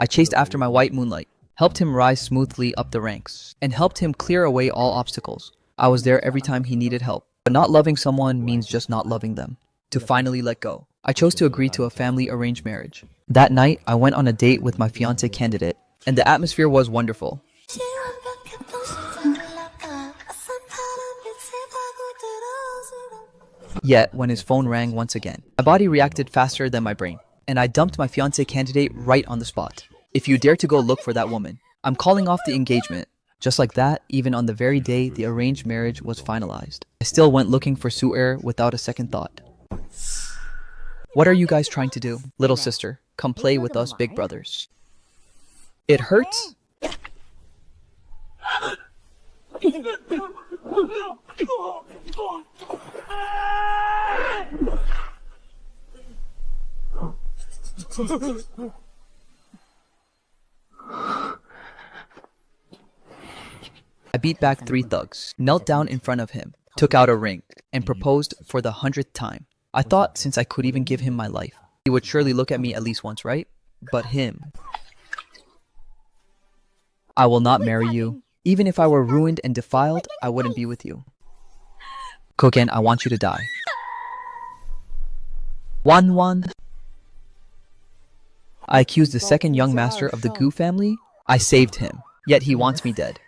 I chased after my white moonlight, helped him rise smoothly up the ranks, and helped him clear away all obstacles. I was there every time he needed help. But not loving someone means just not loving them. To finally let go, I chose to agree to a family arranged marriage. That night, I went on a date with my fiancé candidate, and the atmosphere was wonderful. Yet, when his phone rang once again, my body reacted faster than my brain, and I dumped my fiancé candidate right on the spot. If you dare to go look for that woman, I'm calling off the engagement. Just like that, even on the very day the arranged marriage was finalized, I still went looking for Su'er without a second thought. What are you guys trying to do? Little sister, come play with us big brothers. It hurts? I beat back 3 thugs, knelt down in front of him, took out a ring, and proposed for the 100th time. I thought since I could even give him my life, he would surely look at me at least once, right? But him. I will not marry you. Even if I were ruined and defiled, I wouldn't be with you. Koken, I want you to die. Wan. I accused the second young master of the Gu family. I saved him, yet he wants me dead.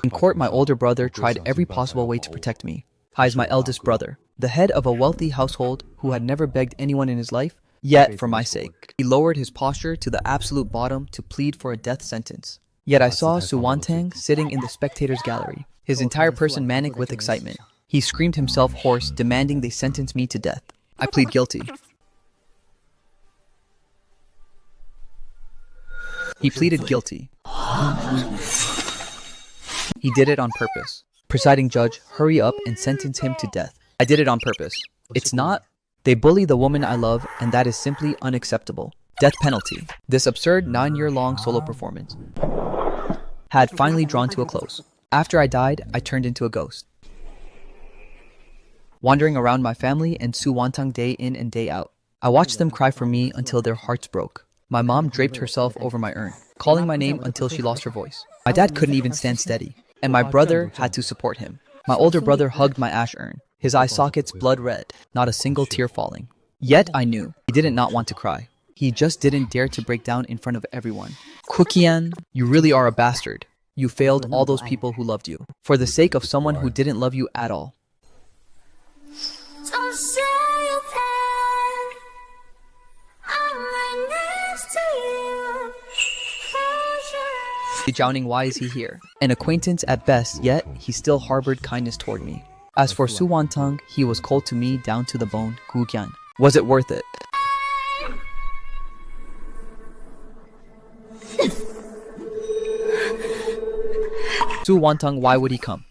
In court, my older brother tried every possible way to protect me. Hai is my eldest brother, the head of a wealthy household who had never begged anyone in his life, yet for my sake, he lowered his posture to the absolute bottom to plead for a death sentence. Yet I saw Suwantang sitting in the spectators' gallery, his entire person manic with excitement. He screamed himself hoarse, demanding they sentence me to death. I plead guilty. He pleaded guilty. He did it on purpose. Presiding judge, hurry up and sentence him to death. I did it on purpose. It's not. They bully the woman I love, and that is simply unacceptable. Death penalty. This absurd 9-year-long solo performance had finally drawn to a close. After I died, I turned into a ghost, wandering around my family and Suwantang day in and day out. I watched them cry for me until their hearts broke. My mom draped herself over my urn, calling my name until she lost her voice. My dad couldn't even stand steady, and my brother had to support him. My older brother hugged my ash urn, his eye sockets blood red, not a single tear falling. Yet I knew he didn't not want to cry. He just didn't dare to break down in front of everyone. Kukian, you really are a bastard. You failed all those people who loved you, for the sake of someone who didn't love you at all. Jiaoning, why is he here? An acquaintance at best, yet he still harbored kindness toward me. As for Suwantang, he was cold to me down to the bone. Guqian. Was it worth it? Suwantang, why would he come?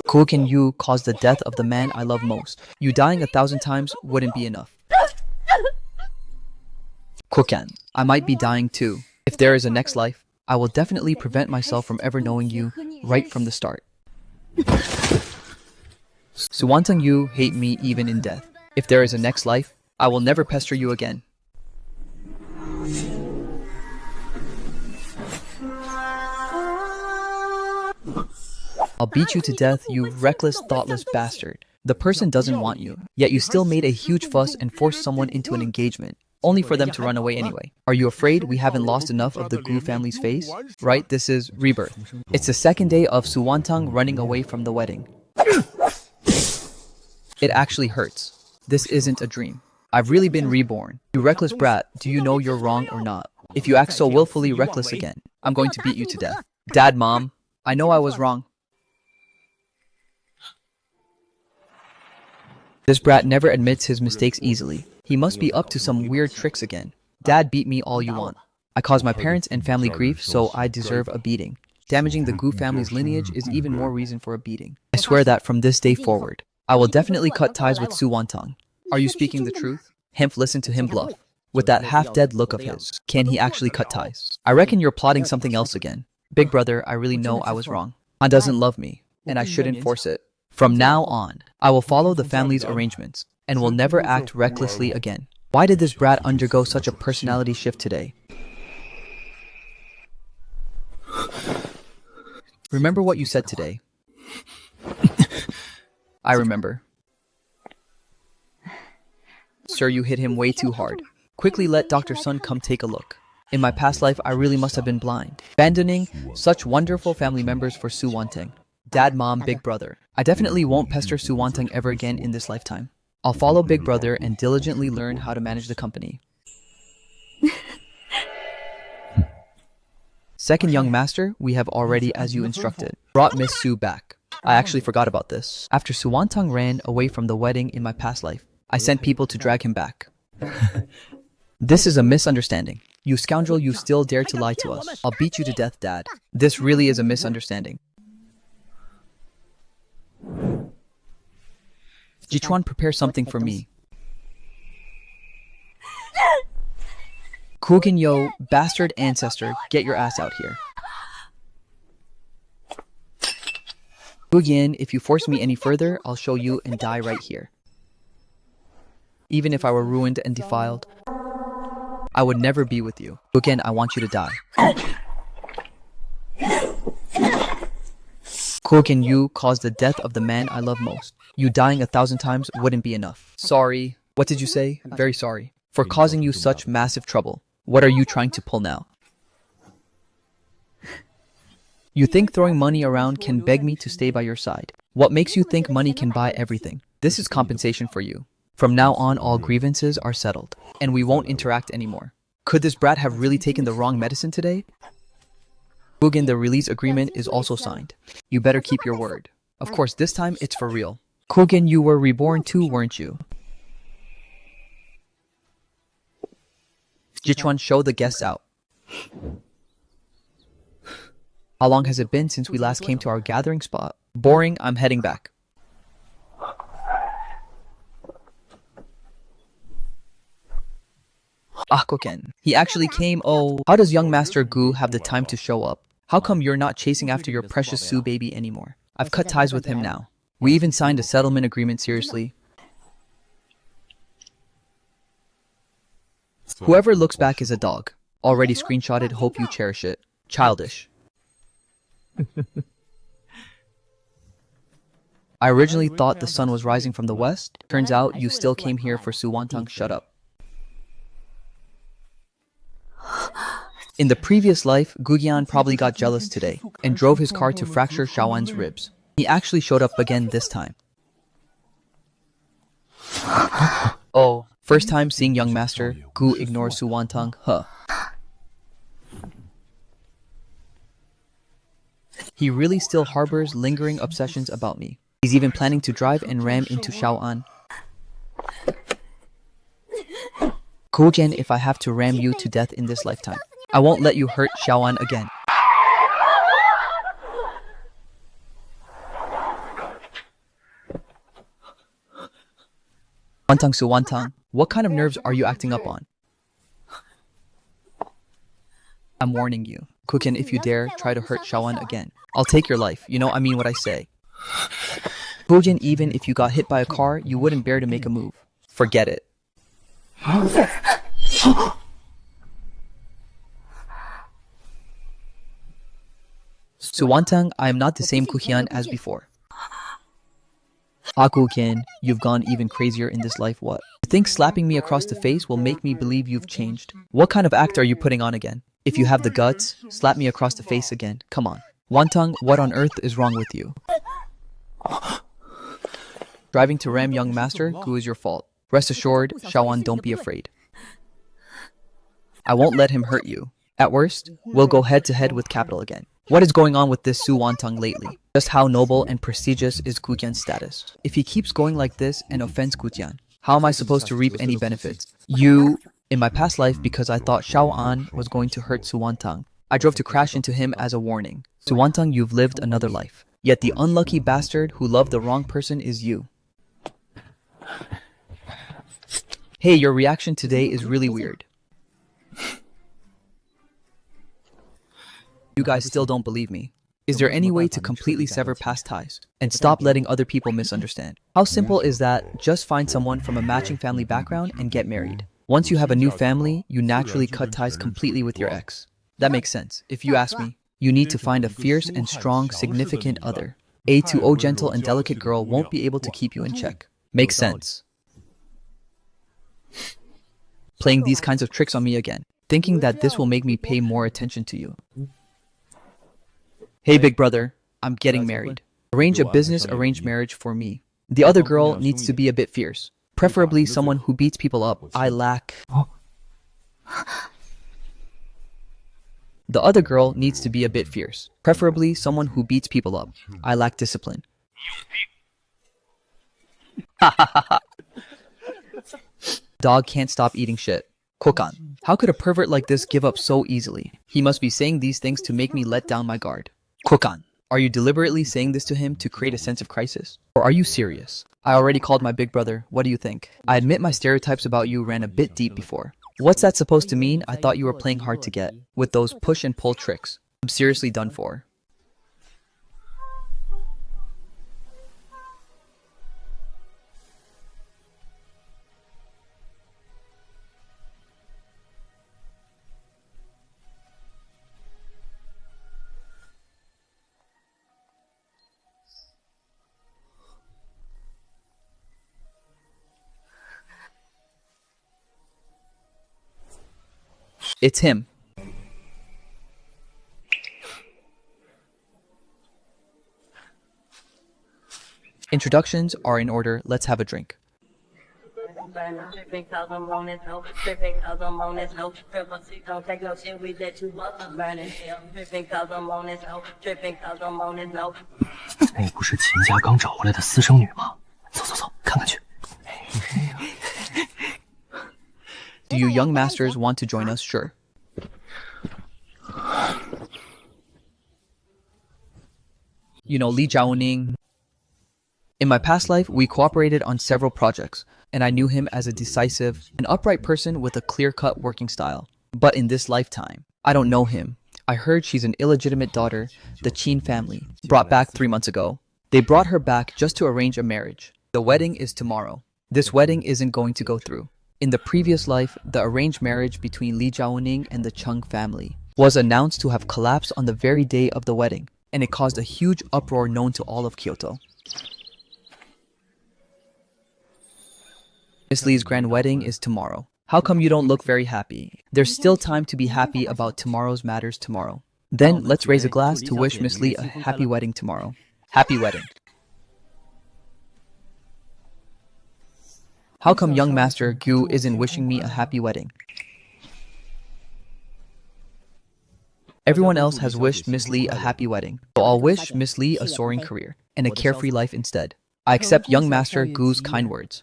Guqian, you caused the death of the man I love most. You dying 1,000 times wouldn't be enough. Guqian, I might be dying too. If there is a next life, I will definitely prevent myself from ever knowing you right from the start. Suwantang, you hate me even in death. If there is a next life, I will never pester you again. I'll beat you to death, you reckless, thoughtless bastard. The person doesn't want you, yet you still made a huge fuss and forced someone into an engagement, only for them to run away anyway. Are you afraid we haven't lost enough of the Gu family's face? Right, this is rebirth. It's the second day of Suwantang running away from the wedding. It actually hurts. This isn't a dream. I've really been reborn. You reckless brat, do you know you're wrong or not? If you act so willfully reckless again, I'm going to beat you to death. Dad, Mom, I know I was wrong. This brat never admits his mistakes easily. He must be up to some weird tricks again. Dad, beat me all you want. I caused my parents and family grief, so I deserve a beating. Damaging the Gu family's lineage is even more reason for a beating. I swear that from this day forward, I will definitely cut ties with Suwantang. Are you speaking the truth? Hemp, listen to him bluff. With that half-dead look of his, can he actually cut ties? I reckon you're plotting something else again. Big brother, I really know I was wrong. Han doesn't love me, and I shouldn't force it. From now on, I will follow the family's arrangements and will never act recklessly again. Why did this brat undergo such a personality shift today? Remember what you said today? I remember. Sir, you hit him way too hard. Quickly let Dr. Sun come take a look. In my past life, I really must have been blind, abandoning such wonderful family members for Su Wantang. Dad, mom, big brother. I definitely won't pester Su Wantang ever again in this lifetime. I'll follow big brother and diligently learn how to manage the company. Second young master, we have already, as you instructed, brought Miss Su back. I actually forgot about this. After Su Wantang ran away from the wedding in my past life, I sent people to drag him back. This is a misunderstanding. You scoundrel, you still dare to lie to us. I'll beat you to death, Dad. This really is a misunderstanding. Jichuan, prepare something for me. Kugin, yo, bastard ancestor, get your ass out here. Kugin, if you force me any further, I'll show you and die right here. Even if I were ruined and defiled, I would never be with you. Kugin, I want you to die. Kugin, you caused the death of the man I love most. You dying 1,000 times wouldn't be enough. Sorry. What did you say? Very sorry. For causing you such massive trouble. What are you trying to pull now? You think throwing money around can beg me to stay by your side? What makes you think money can buy everything? This is compensation for you. From now on, all grievances are settled, and we won't interact anymore. Could this brat have really taken the wrong medicine today? Kugin, the release agreement is also signed. You better keep your word. Of course, this time it's for real. Kugin, you were reborn too, weren't you? Jichuan, show the guests out. How long has it been since we last came to our gathering spot? Boring, I'm heading back. Kugin, he actually came. Oh, how does young Master Gu have the time to show up? How come you're not chasing after your precious Su baby anymore? I've cut ties with him now. We even signed a settlement agreement, seriously. Whoever looks back is a dog. Already screenshotted, hope you cherish it. Childish. I originally thought the sun was rising from the west. Turns out you still came here for Su Wantang. Shut up. In the previous life, Gugian probably got jealous today and drove his car to fracture Shaoan's ribs. He actually showed up again this time. Oh, first time seeing young master, Gu ignores Su Wantang, huh? He really still harbors lingering obsessions about me. He's even planning to drive and ram into Shaoan. Kugin, if I have to ram you to death in this lifetime, I won't let you hurt Shaoan again. Wantang, Su Wantang, what kind of nerves are you acting up on? I'm warning you. Kugin, if you dare try to hurt Shaoan again, I'll take your life. You know, I mean what I say. Kugin, even if you got hit by a car, you wouldn't bear to make a move. Forget it. Su Wantang, I am not the same Kuhian as before. Kugin, you've gone even crazier in this life, what? You think slapping me across the face will make me believe you've changed? What kind of act are you putting on again? If you have the guts, slap me across the face again. Come on. Wantang, what on earth is wrong with you? Driving to ram young master, Gu is your fault. Rest assured, Shaoan, don't be afraid. I won't let him hurt you. At worst, we'll go head to head with Capital again. What is going on with this Su Wantang lately? Just how noble and prestigious is Gujian's status? If he keeps going like this and offends Gujian, how am I supposed to reap any benefits? In my past life, because I thought Shaoan was going to hurt Su Wantang, I drove to crash into him as a warning. Su Wantang, you've lived another life. Yet the unlucky bastard who loved the wrong person is you. Hey, your reaction today is really weird. You guys still don't believe me. Is there any way to completely sever past ties and stop letting other people misunderstand? How simple is that? Just find someone from a matching family background and get married. Once you have a new family, you naturally cut ties completely with your ex. That makes sense. If you ask me, you need to find a fierce and strong, significant other. A to O gentle and delicate girl won't be able to keep you in check. Makes sense. Playing these kinds of tricks on me again, thinking that this will make me pay more attention to you. Hey, big brother, I'm getting married. Arrange a business arranged marriage for me. The other girl needs to be a bit fierce, preferably someone who beats people up. I lack. The other girl needs to be a bit fierce, preferably someone who beats people up. I lack discipline. Dog can't stop eating shit. Kokan, how could a pervert like this give up so easily? He must be saying these things to make me let down my guard. Kokan, are you deliberately saying this to him to create a sense of crisis? Or are you serious? I already called my big brother. What do you think? I admit my stereotypes about you ran a bit deep before. What's that supposed to mean? I thought you were playing hard to get with those push and pull tricks. I'm seriously done for. It's him. Introductions are in order. Let's have a drink. Do you young masters want to join us? Sure. You know Li Jiaoning. In my past life, we cooperated on several projects, and I knew him as a decisive and upright person with a clear-cut working style. But in this lifetime, I don't know him. I heard she's an illegitimate daughter, the Qin family, brought back 3 months ago. They brought her back just to arrange a marriage. The wedding is tomorrow. This wedding isn't going to go through. In the previous life, the arranged marriage between Li Jiaoning and the Chung family was announced to have collapsed on the very day of the wedding, and it caused a huge uproar known to all of Kyoto. Miss Li's grand wedding is tomorrow. How come you don't look very happy? There's still time to be happy about tomorrow's matters tomorrow. Then let's raise a glass to wish Miss Li a happy wedding tomorrow. Happy wedding. How come young Master Gu isn't wishing me a happy wedding? Everyone else has wished Miss Li a happy wedding, so I'll wish Miss Li a soaring career and a carefree life instead. I accept young Master Gu's kind words.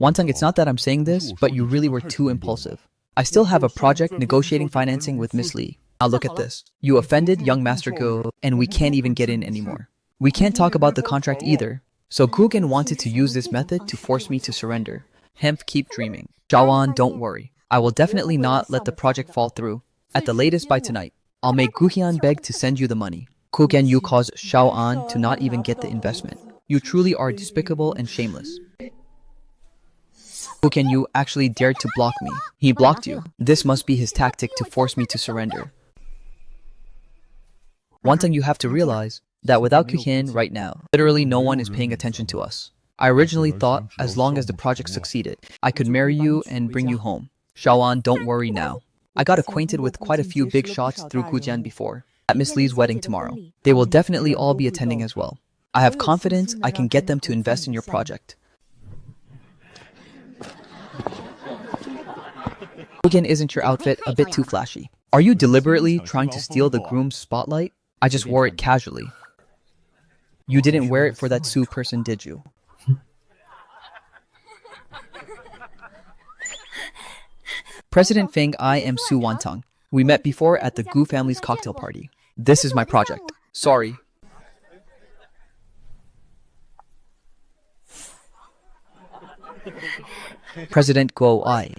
Wantang, it's not that I'm saying this, but you really were too impulsive. I still have a project negotiating financing with Miss Li. Now look at this. You offended young Master Gu, and we can't even get in anymore. We can't talk about the contract either. So Gugen wanted to use this method to force me to surrender. Hemp, keep dreaming. Jawan, don't worry. I will definitely not let the project fall through. At the latest by tonight, I'll make Guhian beg to send you the money. Gugen, you caused Xiao An to not even get the investment. You truly are despicable and shameless. Gugen, you actually dared to block me. He blocked you. This must be his tactic to force me to surrender. One thing you have to realize, that without Kuhin right now, literally no one is paying attention to us. I originally thought as long as the project succeeded, I could marry you and bring you home. Shawan, don't worry now. I got acquainted with quite a few big shots through Gujian before. At Miss Li's wedding tomorrow, they will definitely all be attending as well. I have confidence I can get them to invest in your project. Gujian, isn't your outfit a bit too flashy? Are you deliberately trying to steal the groom's spotlight? I just wore it casually. You didn't wear it for that Su person, did you? President Feng, I am Su Wantang. We met before at the Gu family's cocktail party. This is my project. Sorry. President Guo I.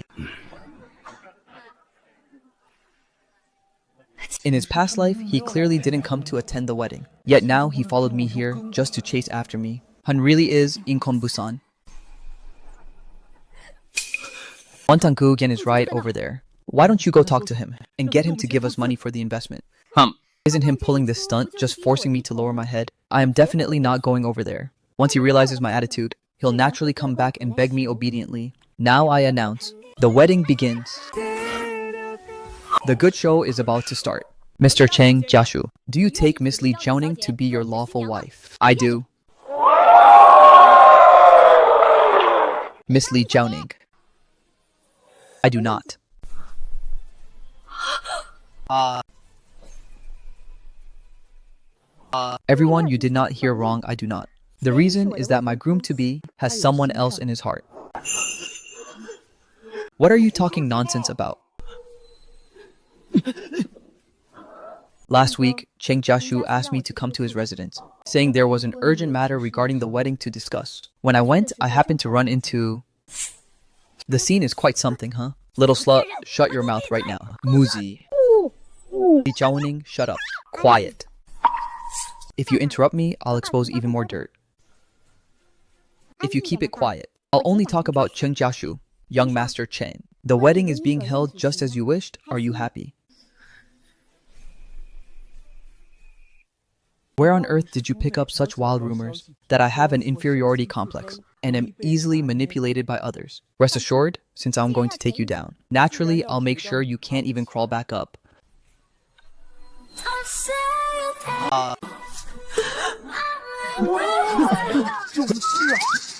In his past life, he clearly didn't come to attend the wedding. Yet now he followed me here just to chase after me. Han really is Incheon Busan. Wonton-gu again is right over there. Why don't you go talk to him and get him to give us money for the investment? Isn't him pulling this stunt just forcing me to lower my head? I am definitely not going over there. Once he realizes my attitude, he'll naturally come back and beg me obediently. Now I announce, the wedding begins. The good show is about to start. Mr. Chang Jiashu, do you take Miss Lee Jiaoning to be your lawful wife? I do. Miss Lee Jiaoning. I do not. Everyone, you did not hear wrong, I do not. The reason is that my groom-to-be has someone else in his heart. What are you talking nonsense about? Last week, Cheng Jiashu asked me to come to his residence, saying there was an urgent matter regarding the wedding to discuss. When I went, I happened to run into... The scene is quite something, huh? Little slut, shut your mouth right now. Muzi. Lee Jiaoning, shut up. Quiet. If you interrupt me, I'll expose even more dirt. If you keep it quiet, I'll only talk about Cheng Jiashu, young master Chen. The wedding is being held just as you wished. Are you happy? Where on earth did you pick up such wild rumors that I have an inferiority complex and am easily manipulated by others? Rest assured, since I'm going to take you down, naturally I'll make sure you can't even crawl back up.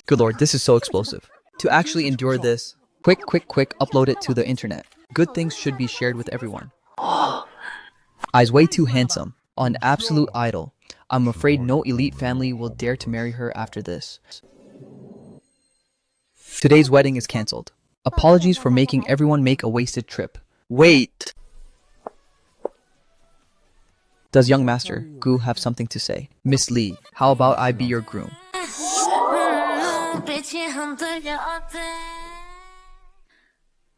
Good lord, this is so explosive. To actually endure this, quick, upload it to the internet. Good things should be shared with everyone. I's way too handsome. An absolute idol. I'm afraid no elite family will dare to marry her after this. Today's wedding is cancelled. Apologies for making everyone make a wasted trip. Wait! Does young master Gu have something to say? Miss Lee, how about I be your groom?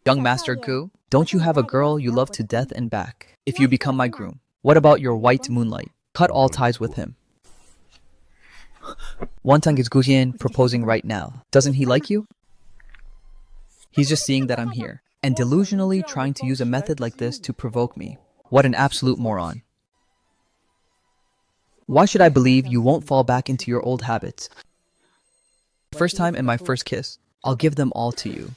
Young master Gu, don't you have a girl you love to death and back? If you become my groom, what about your white moonlight? Cut all ties with him. Wantang is Gujian proposing right now. Doesn't he like you? He's just seeing that I'm here and delusionally trying to use a method like this to provoke me. What an absolute moron. Why should I believe you won't fall back into your old habits? First time and my first kiss, I'll give them all to you.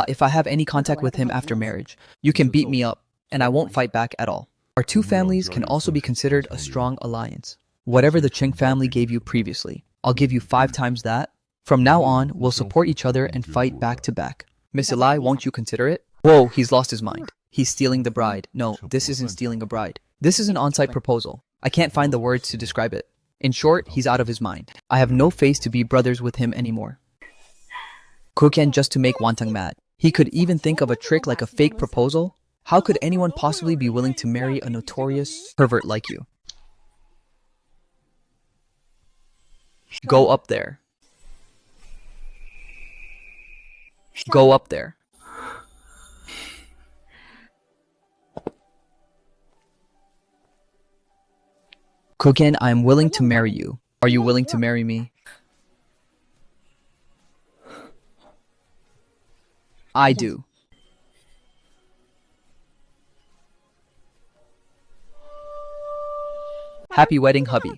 If I have any contact with him after marriage, you can beat me up and I won't fight back at all. Our two families can also be considered a strong alliance. Whatever the Cheng family gave you previously, I'll give you 5 times that. From now on, we'll support each other and fight back to back. Miss Eli, won't you consider it? Whoa, he's lost his mind. He's stealing the bride. No, this isn't stealing a bride. This is an on-site proposal. I can't find the words to describe it. In short, he's out of his mind. I have no face to be brothers with him anymore. Kuken just to make Wantang mad. He could even think of a trick like a fake proposal. How could anyone possibly be willing to marry a notorious pervert like you? Go up there. Go up there. Kuken, I am willing to marry you. Are you willing to marry me? I do. Happy wedding, hubby.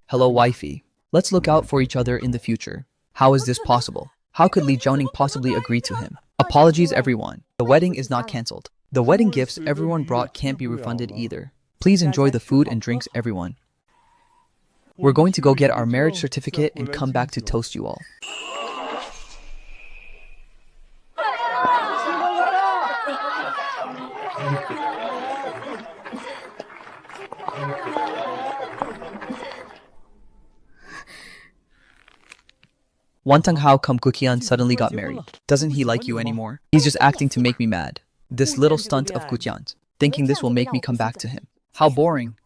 Hello, wifey. Let's look out for each other in the future. How is this possible? How could Lee Jiaoning possibly agree to him? Apologies, everyone. The wedding is not cancelled. The wedding gifts everyone brought can't be refunded either. Please enjoy the food and drinks, everyone. We're going to go get our marriage certificate and come back to toast you all. Wantang, how come Kukian suddenly got married? Doesn't he like you anymore? He's just acting to make me mad. This little stunt of Kukian's, thinking this will make me come back to him. How boring.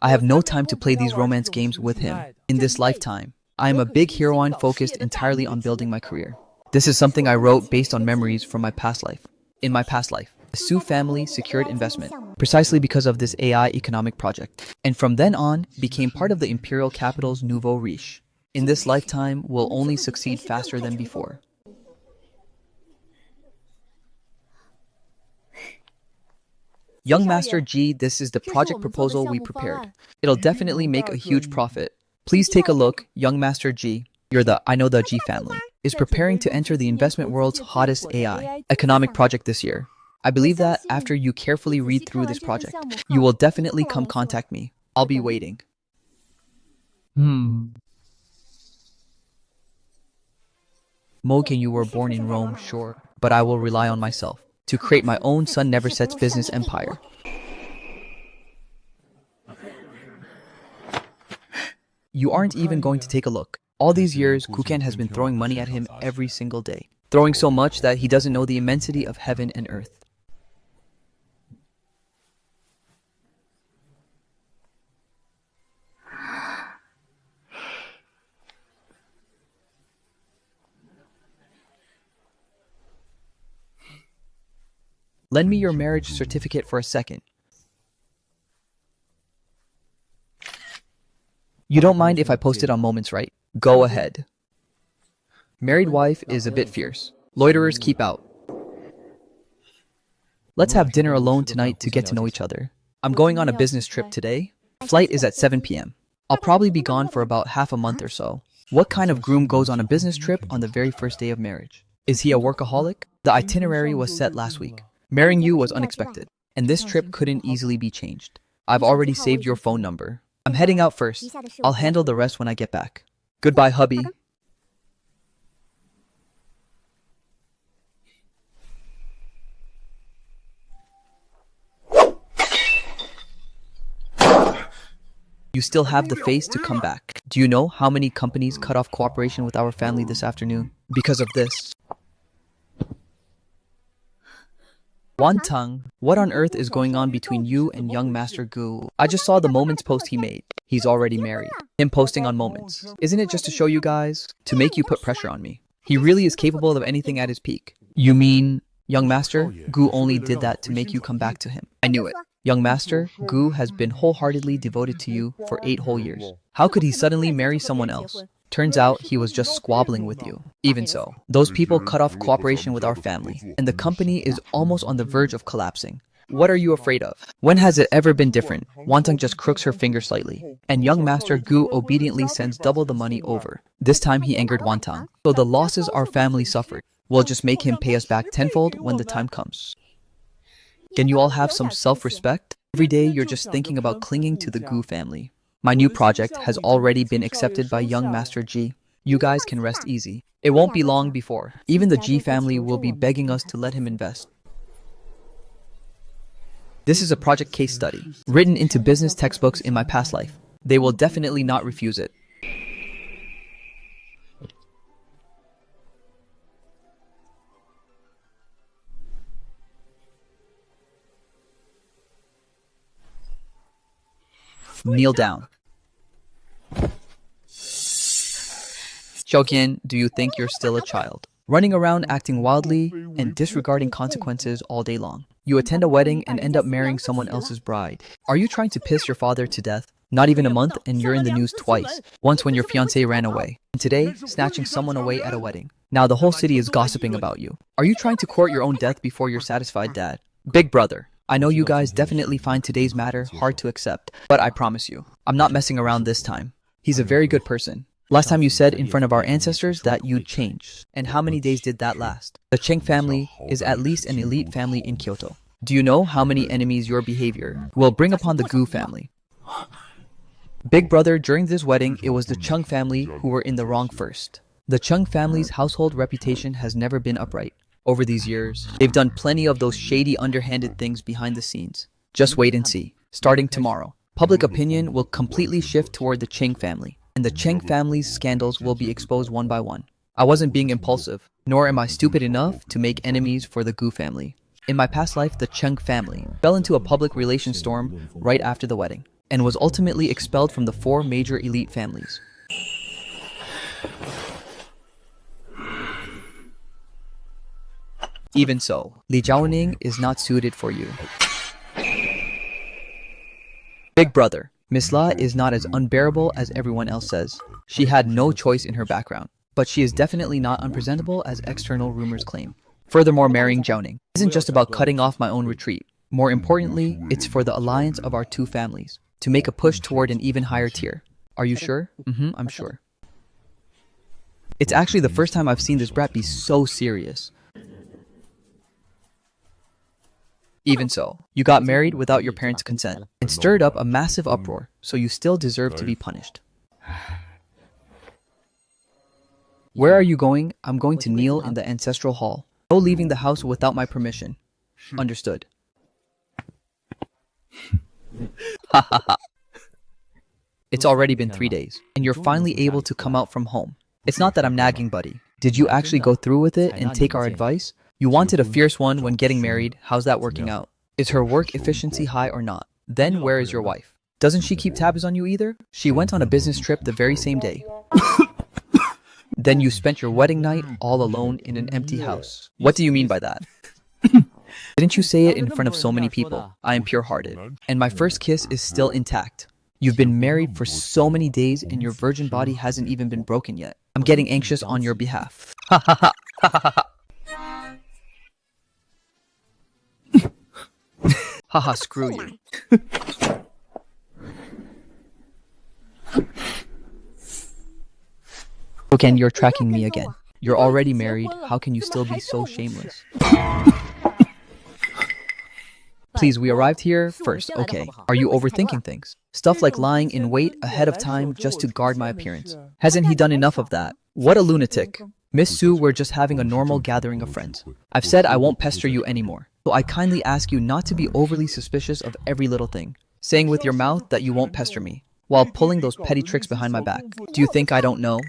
I have no time to play these romance games with him. In this lifetime, I am a big heroine focused entirely on building my career. This is something I wrote based on memories from my past life. In my past life, the Su family secured investment precisely because of this AI economic project, and from then on became part of the imperial capital's nouveau riche. In this lifetime, will only succeed faster than before. Young Master G, this is the project proposal we prepared. It'll definitely make a huge profit. Please take a look, Young Master G. You're the I know the G family is preparing to enter the investment world's hottest AI economic project this year. I believe that after you carefully read through this project, you will definitely come contact me. I'll be waiting. Moken, you were born in Rome, sure, but I will rely on myself to create my own sun never sets business empire. You aren't even going to take a look. All these years, Kukan has been throwing money at him every single day, throwing so much that he doesn't know the immensity of heaven and earth. Lend me your marriage certificate for a second. You don't mind if I post it on Moments, right? Go ahead. Married wife is a bit fierce. Loiterers keep out. Let's have dinner alone tonight to get to know each other. I'm going on a business trip today. Flight is at 7 p.m. I'll probably be gone for about half a month or so. What kind of groom goes on a business trip on the very first day of marriage? Is he a workaholic? The itinerary was set last week. Marrying you was unexpected, and this trip couldn't easily be changed. I've already saved your phone number. I'm heading out first. I'll handle the rest when I get back. Goodbye, hubby. You still have the face to come back. Do you know how many companies cut off cooperation with our family this afternoon because of this? Wantang, what on earth is going on between you and young Master Gu? I just saw the Moments post he made. He's already married. Him posting on Moments. Isn't it just to show you guys? To make you put pressure on me. He really is capable of anything at his peak. You mean, young Master, Gu only did that to make you come back to him. I knew it. Young Master, Gu has been wholeheartedly devoted to you for 8 whole years. How could he suddenly marry someone else? Turns out he was just squabbling with you. Even so, those people cut off cooperation with our family, and the company is almost on the verge of collapsing. What are you afraid of? When has it ever been different? Wantang just crooks her finger slightly, and young Master Gu obediently sends double the money over. This time he angered Wantang, so the losses our family suffered will just make him pay us back tenfold when the time comes. Can you all have some self-respect? Every day you're just thinking about clinging to the Gu family. My new project has already been accepted by young Master G. You guys can rest easy. It won't be long before even the G family will be begging us to let him invest. This is a project case study, written into business textbooks in my past life. They will definitely not refuse it. Kneel down. Xiaoqian, do you think you're still a child? Running around acting wildly and disregarding consequences all day long. You attend a wedding and end up marrying someone else's bride. Are you trying to piss your father to death? Not even a month and you're in the news twice. Once when your fiancé ran away, and today, snatching someone away at a wedding. Now the whole city is gossiping about you. Are you trying to court your own death before you're satisfied, Dad? Big brother. I know you guys definitely find today's matter hard to accept, but I promise you, I'm not messing around this time. He's a very good person. Last time you said in front of our ancestors that you'd change. And how many days did that last? The Cheng family is at least an elite family in Kyoto. Do you know how many enemies your behavior will bring upon the Gu family? Big brother, during this wedding, it was the Chung family who were in the wrong first. The Chung family's household reputation has never been upright. Over these years, they've done plenty of those shady, underhanded things behind the scenes. Just wait and see. Starting tomorrow, public opinion will completely shift toward the Cheng family, and the Cheng family's scandals will be exposed one by one. I wasn't being impulsive, nor am I stupid enough to make enemies for the Gu family. In my past life, the Cheng family fell into a public relations storm right after the wedding, and was ultimately expelled from the 4 major elite families. Even so, Li Jiaoning is not suited for you. Big brother, Miss La is not as unbearable as everyone else says. She had no choice in her background, but she is definitely not unpresentable as external rumors claim. Furthermore, marrying Jiaoning isn't just about cutting off my own retreat. More importantly, it's for the alliance of our two families, to make a push toward an even higher tier. Are you sure? I'm sure. It's actually the first time I've seen this brat be so serious. Even so, you got married without your parents' consent and stirred up a massive uproar, so you still deserve to be punished. Where are you going? I'm going to kneel in the ancestral hall. No leaving the house without my permission. Understood. Ha ha ha. It's already been 3 days, and you're finally able to come out from home. It's not that I'm nagging, buddy. Did you actually go through with it and take our advice? You wanted a fierce one when getting married. How's that working out? Is her work efficiency high or not? Then where is your wife? Doesn't she keep tabs on you either? She went on a business trip the very same day. Then you spent your wedding night all alone in an empty house. What do you mean by that? Didn't you say it in front of so many people? I am pure-hearted, and my first kiss is still intact. You've been married for so many days and your virgin body hasn't even been broken yet. I'm getting anxious on your behalf. Ha ha ha ha ha ha. Haha, screw you. Again, you're tracking me again. You're already married. How can you still be so shameless? Please, we arrived here first, okay. Are you overthinking things? Stuff like lying in wait ahead of time just to guard my appearance. Hasn't he done enough of that? What a lunatic. Miss Sue, we're just having a normal gathering of friends. I've said I won't pester you anymore. So I kindly ask you not to be overly suspicious of every little thing. Saying with your mouth that you won't pester me, while pulling those petty tricks behind my back. Do you think I don't know?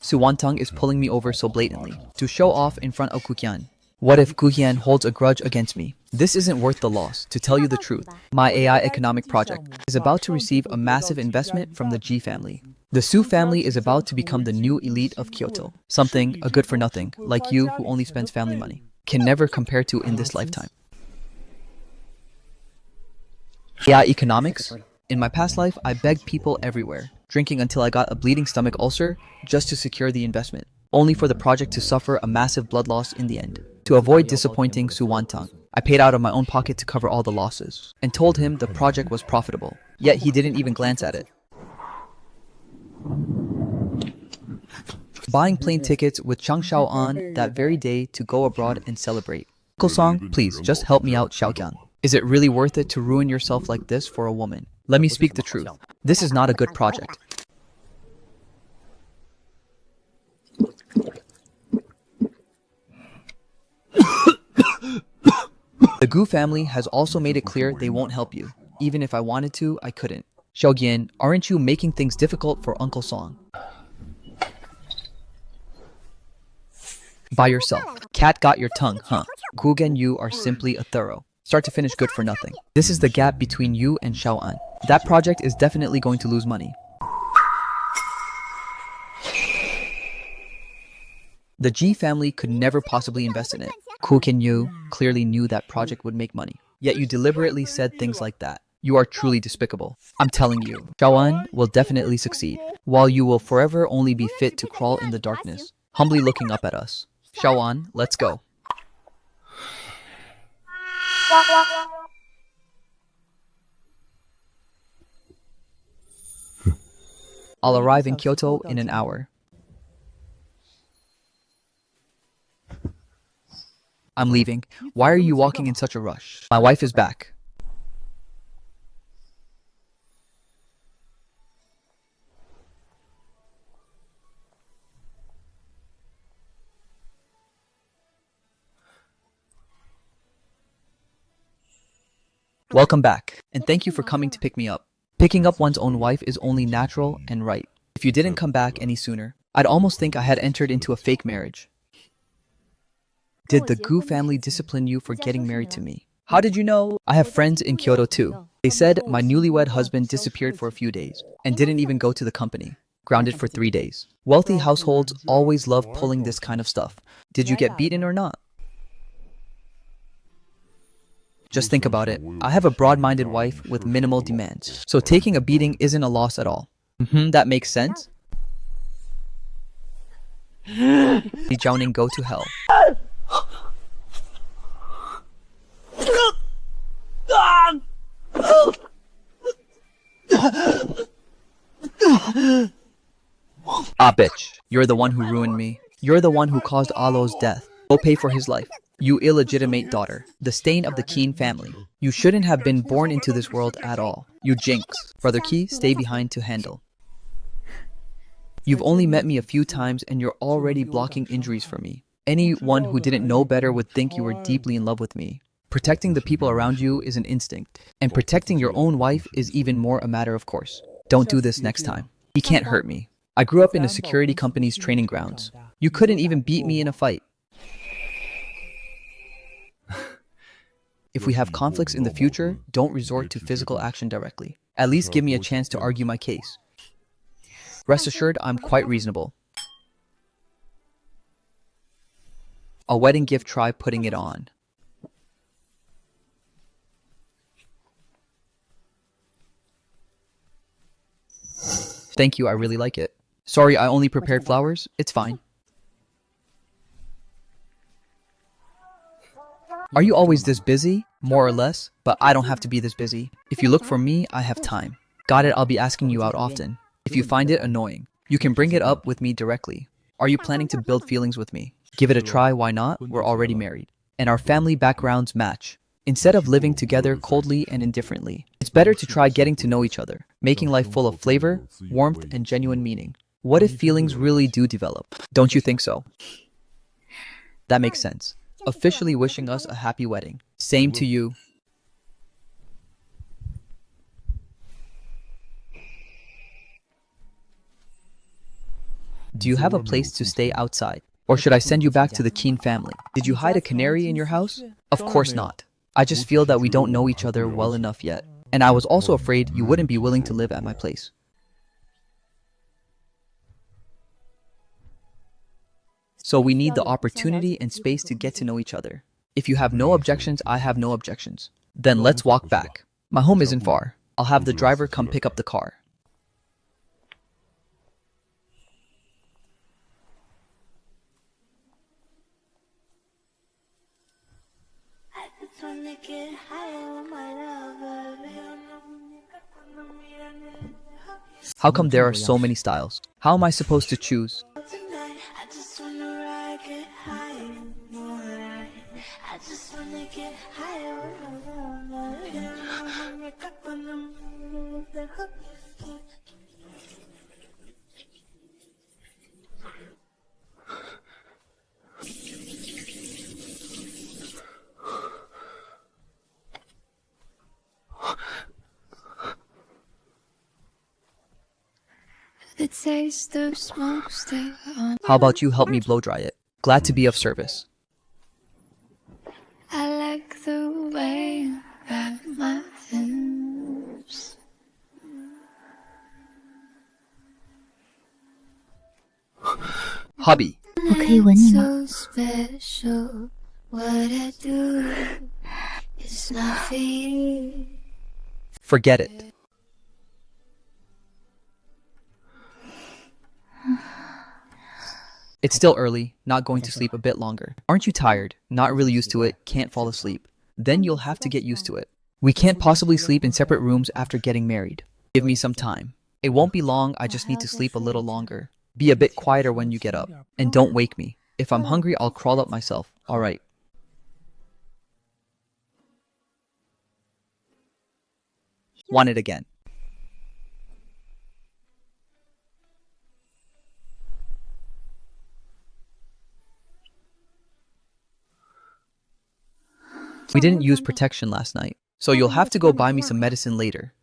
Su Wantong is pulling me over so blatantly, to show off in front of Kukian. What if Kukian holds a grudge against me? This isn't worth the loss, to tell you the truth. My AI economic project is about to receive a massive investment from the G family. The Su family is about to become the new elite of Kyoto. Something, a good-for-nothing, like you who only spends family money, can never compare to in this lifetime. AI economics? In my past life, I begged people everywhere, drinking until I got a bleeding stomach ulcer just to secure the investment, only for the project to suffer a massive blood loss in the end. To avoid disappointing Su Wantong, I paid out of my own pocket to cover all the losses, and told him the project was profitable, yet he didn't even glance at it. Buying plane tickets with Chang Shao on that very day to go abroad and celebrate. Uncle Song, please, just help me out, Xiaoqian. Is it really worth it to ruin yourself like this for a woman? Let me speak the truth. This is not a good project. The Gu family has also made it clear they won't help you. Even if I wanted to, I couldn't. Xiaoqian, aren't you making things difficult for Uncle Song? By yourself. Cat got your tongue, huh? Gugen, you are simply a thorough. Start to finish good for nothing. This is the gap between you and Xiaoan. That project is definitely going to lose money. The G family could never possibly invest in it. Kukin Yu clearly knew that project would make money. Yet you deliberately said things like that. You are truly despicable. I'm telling you, Xiaoan will definitely succeed, while you will forever only be fit to crawl in the darkness, humbly looking up at us. Xiaoan, let's go. I'll arrive in Kyoto in an hour. I'm leaving. Why are you walking in such a rush? My wife is back. Welcome back, and thank you for coming to pick me up. Picking up one's own wife is only natural and right. If you didn't come back any sooner, I'd almost think I had entered into a fake marriage. Did the Gu family discipline you for getting married to me? How did you know? I have friends in Kyoto too. They said my newlywed husband disappeared for a few days and didn't even go to the company. Grounded for 3 days. Wealthy households always love pulling this kind of stuff. Did you get beaten or not? Just think about it. I have a broad-minded wife with minimal demands. So taking a beating isn't a loss at all. That makes sense. Li Jiaoning, go to hell. Ah, bitch. You're the one who ruined me. You're the one who caused Alo's death. Go pay for his life. You illegitimate daughter. The stain of the Keen family. You shouldn't have been born into this world at all. You jinx. Brother Key, stay behind to handle. You've only met me a few times and you're already blocking injuries for me. Anyone who didn't know better would think you were deeply in love with me. Protecting the people around you is an instinct. And protecting your own wife is even more a matter of course. Don't do this next time. He can't hurt me. I grew up in a security company's training grounds. You couldn't even beat me in a fight. If we have conflicts in the future, don't resort to physical action directly. At least give me a chance to argue my case. Rest assured, I'm quite reasonable. A wedding gift, try putting it on. Thank you, I really like it. Sorry, I only prepared flowers. It's fine. Are you always this busy? More or less, but I don't have to be this busy. If you look for me, I have time. Got it, I'll be asking you out often. If you find it annoying, you can bring it up with me directly. Are you planning to build feelings with me? Give it a try, why not? We're already married. And our family backgrounds match. Instead of living together coldly and indifferently, it's better to try getting to know each other, making life full of flavor, warmth, and genuine meaning. What if feelings really do develop? Don't you think so? That makes sense. Officially wishing us a happy wedding. Same to you. Do you have a place to stay outside? Or should I send you back to the Keen family? Did you hide a canary in your house? Of course not. I just feel that we don't know each other well enough yet. And I was also afraid you wouldn't be willing to live at my place. So we need the opportunity and space to get to know each other. If you have no objections, I have no objections. Then let's walk back. My home isn't far. I'll have the driver come pick up the car. How come there are so many styles? How am I supposed to choose? The taste of smoke still on. How about you help me blow dry it? Glad to be of service. I like the way you wrap my lips. Hobby. 我可以吻你吗？ So special, what I do is not for you. Forget it. It's still early, not going to sleep a bit longer. Aren't you tired? Not really used to it, can't fall asleep. Then you'll have to get used to it. We can't possibly sleep in separate rooms after getting married. Give me some time. It won't be long, I just need to sleep a little longer. Be a bit quieter when you get up. And don't wake me. If I'm hungry, I'll crawl up myself. Alright. Want it again. We didn't use protection last night, so you'll have to go buy me some medicine later.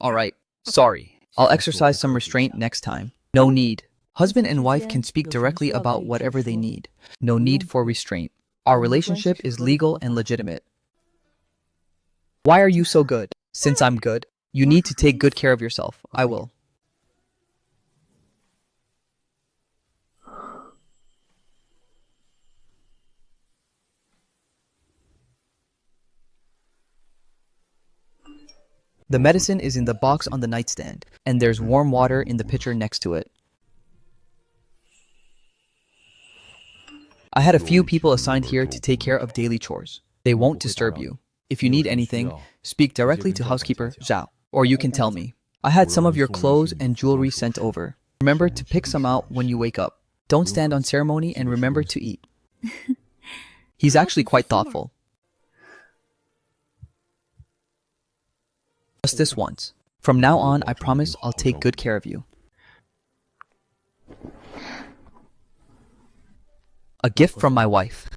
Alright. Sorry. I'll exercise some restraint next time. No need. Husband and wife can speak directly about whatever they need. No need for restraint. Our relationship is legal and legitimate. Why are you so good? Since I'm good, you need to take good care of yourself. I will. The medicine is in the box on the nightstand, and there's warm water in the pitcher next to it. I had a few people assigned here to take care of daily chores. They won't disturb you. If you need anything, speak directly to housekeeper Zhao, or you can tell me. I had some of your clothes and jewelry sent over. Remember to pick some out when you wake up. Don't stand on ceremony and remember to eat. He's actually quite thoughtful. Just this once. From now on, I promise I'll take good care of you. A gift from my wife.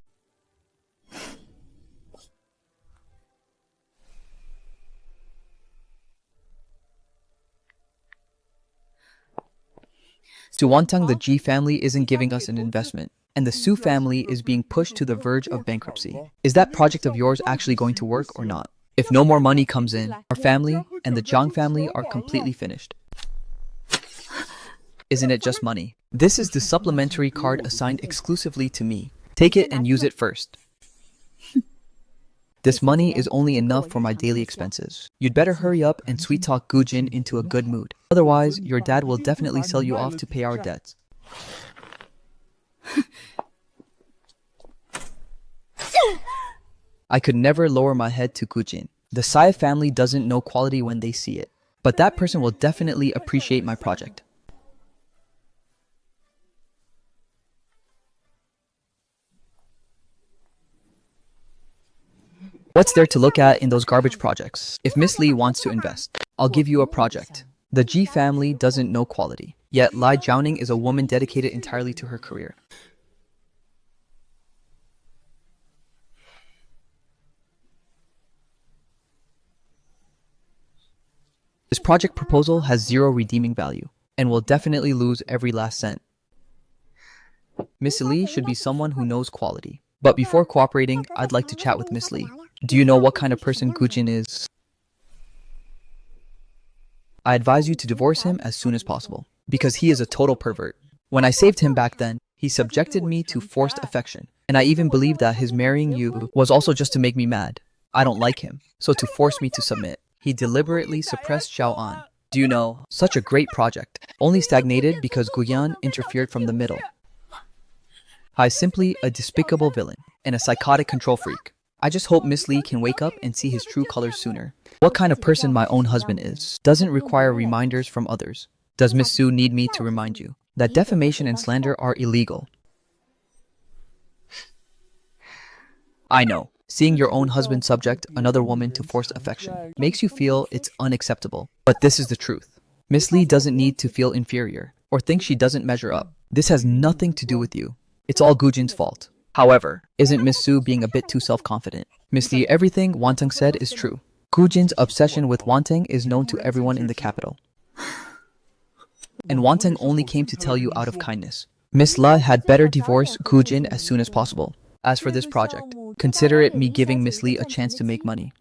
Suwantang, the G family isn't giving us an investment, and the Su family is being pushed to the verge of bankruptcy. Is that project of yours actually going to work or not? If no more money comes in, our family and the Zhang family are completely finished. Isn't it just money? This is the supplementary card assigned exclusively to me. Take it and use it first. This money is only enough for my daily expenses. You'd better hurry up and sweet talk Gujin into a good mood. Otherwise, your dad will definitely sell you off to pay our debts. I could never lower my head to Gujin. The Saya family doesn't know quality when they see it. But that person will definitely appreciate my project. What's there to look at in those garbage projects? If Miss Lee wants to invest, I'll give you a project. The G family doesn't know quality. Yet Lai Jiaoning is a woman dedicated entirely to her career. This project proposal has zero redeeming value and will definitely lose every last cent. Miss Lee should be someone who knows quality. But before cooperating, I'd like to chat with Miss Lee. Do you know what kind of person Gujin is? I advise you to divorce him as soon as possible, because he is a total pervert. When I saved him back then, he subjected me to forced affection, and I even believed that his marrying you was also just to make me mad. I don't like him, so to force me to submit, he deliberately suppressed Xiao An. Do you know, such a great project, only stagnated because Guyan interfered from the middle. I is simply a despicable villain and a psychotic control freak. I just hope Miss Lee can wake up and see his true colors sooner. What kind of person my own husband is doesn't require reminders from others. Does Miss Su need me to remind you that defamation and slander are illegal? I know, seeing your own husband subject another woman to forced affection makes you feel it's unacceptable. But this is the truth. Miss Lee doesn't need to feel inferior or think she doesn't measure up. This has nothing to do with you. It's all Gujin's fault. However, isn't Miss Su being a bit too self-confident? Miss Lee, everything Wantang said is true. Gujin's obsession with Wantang is known to everyone in the capital. And Wantang only came to tell you out of kindness. Miss La had better divorce Gujin as soon as possible. As for this project, consider it me giving Miss Lee a chance to make money.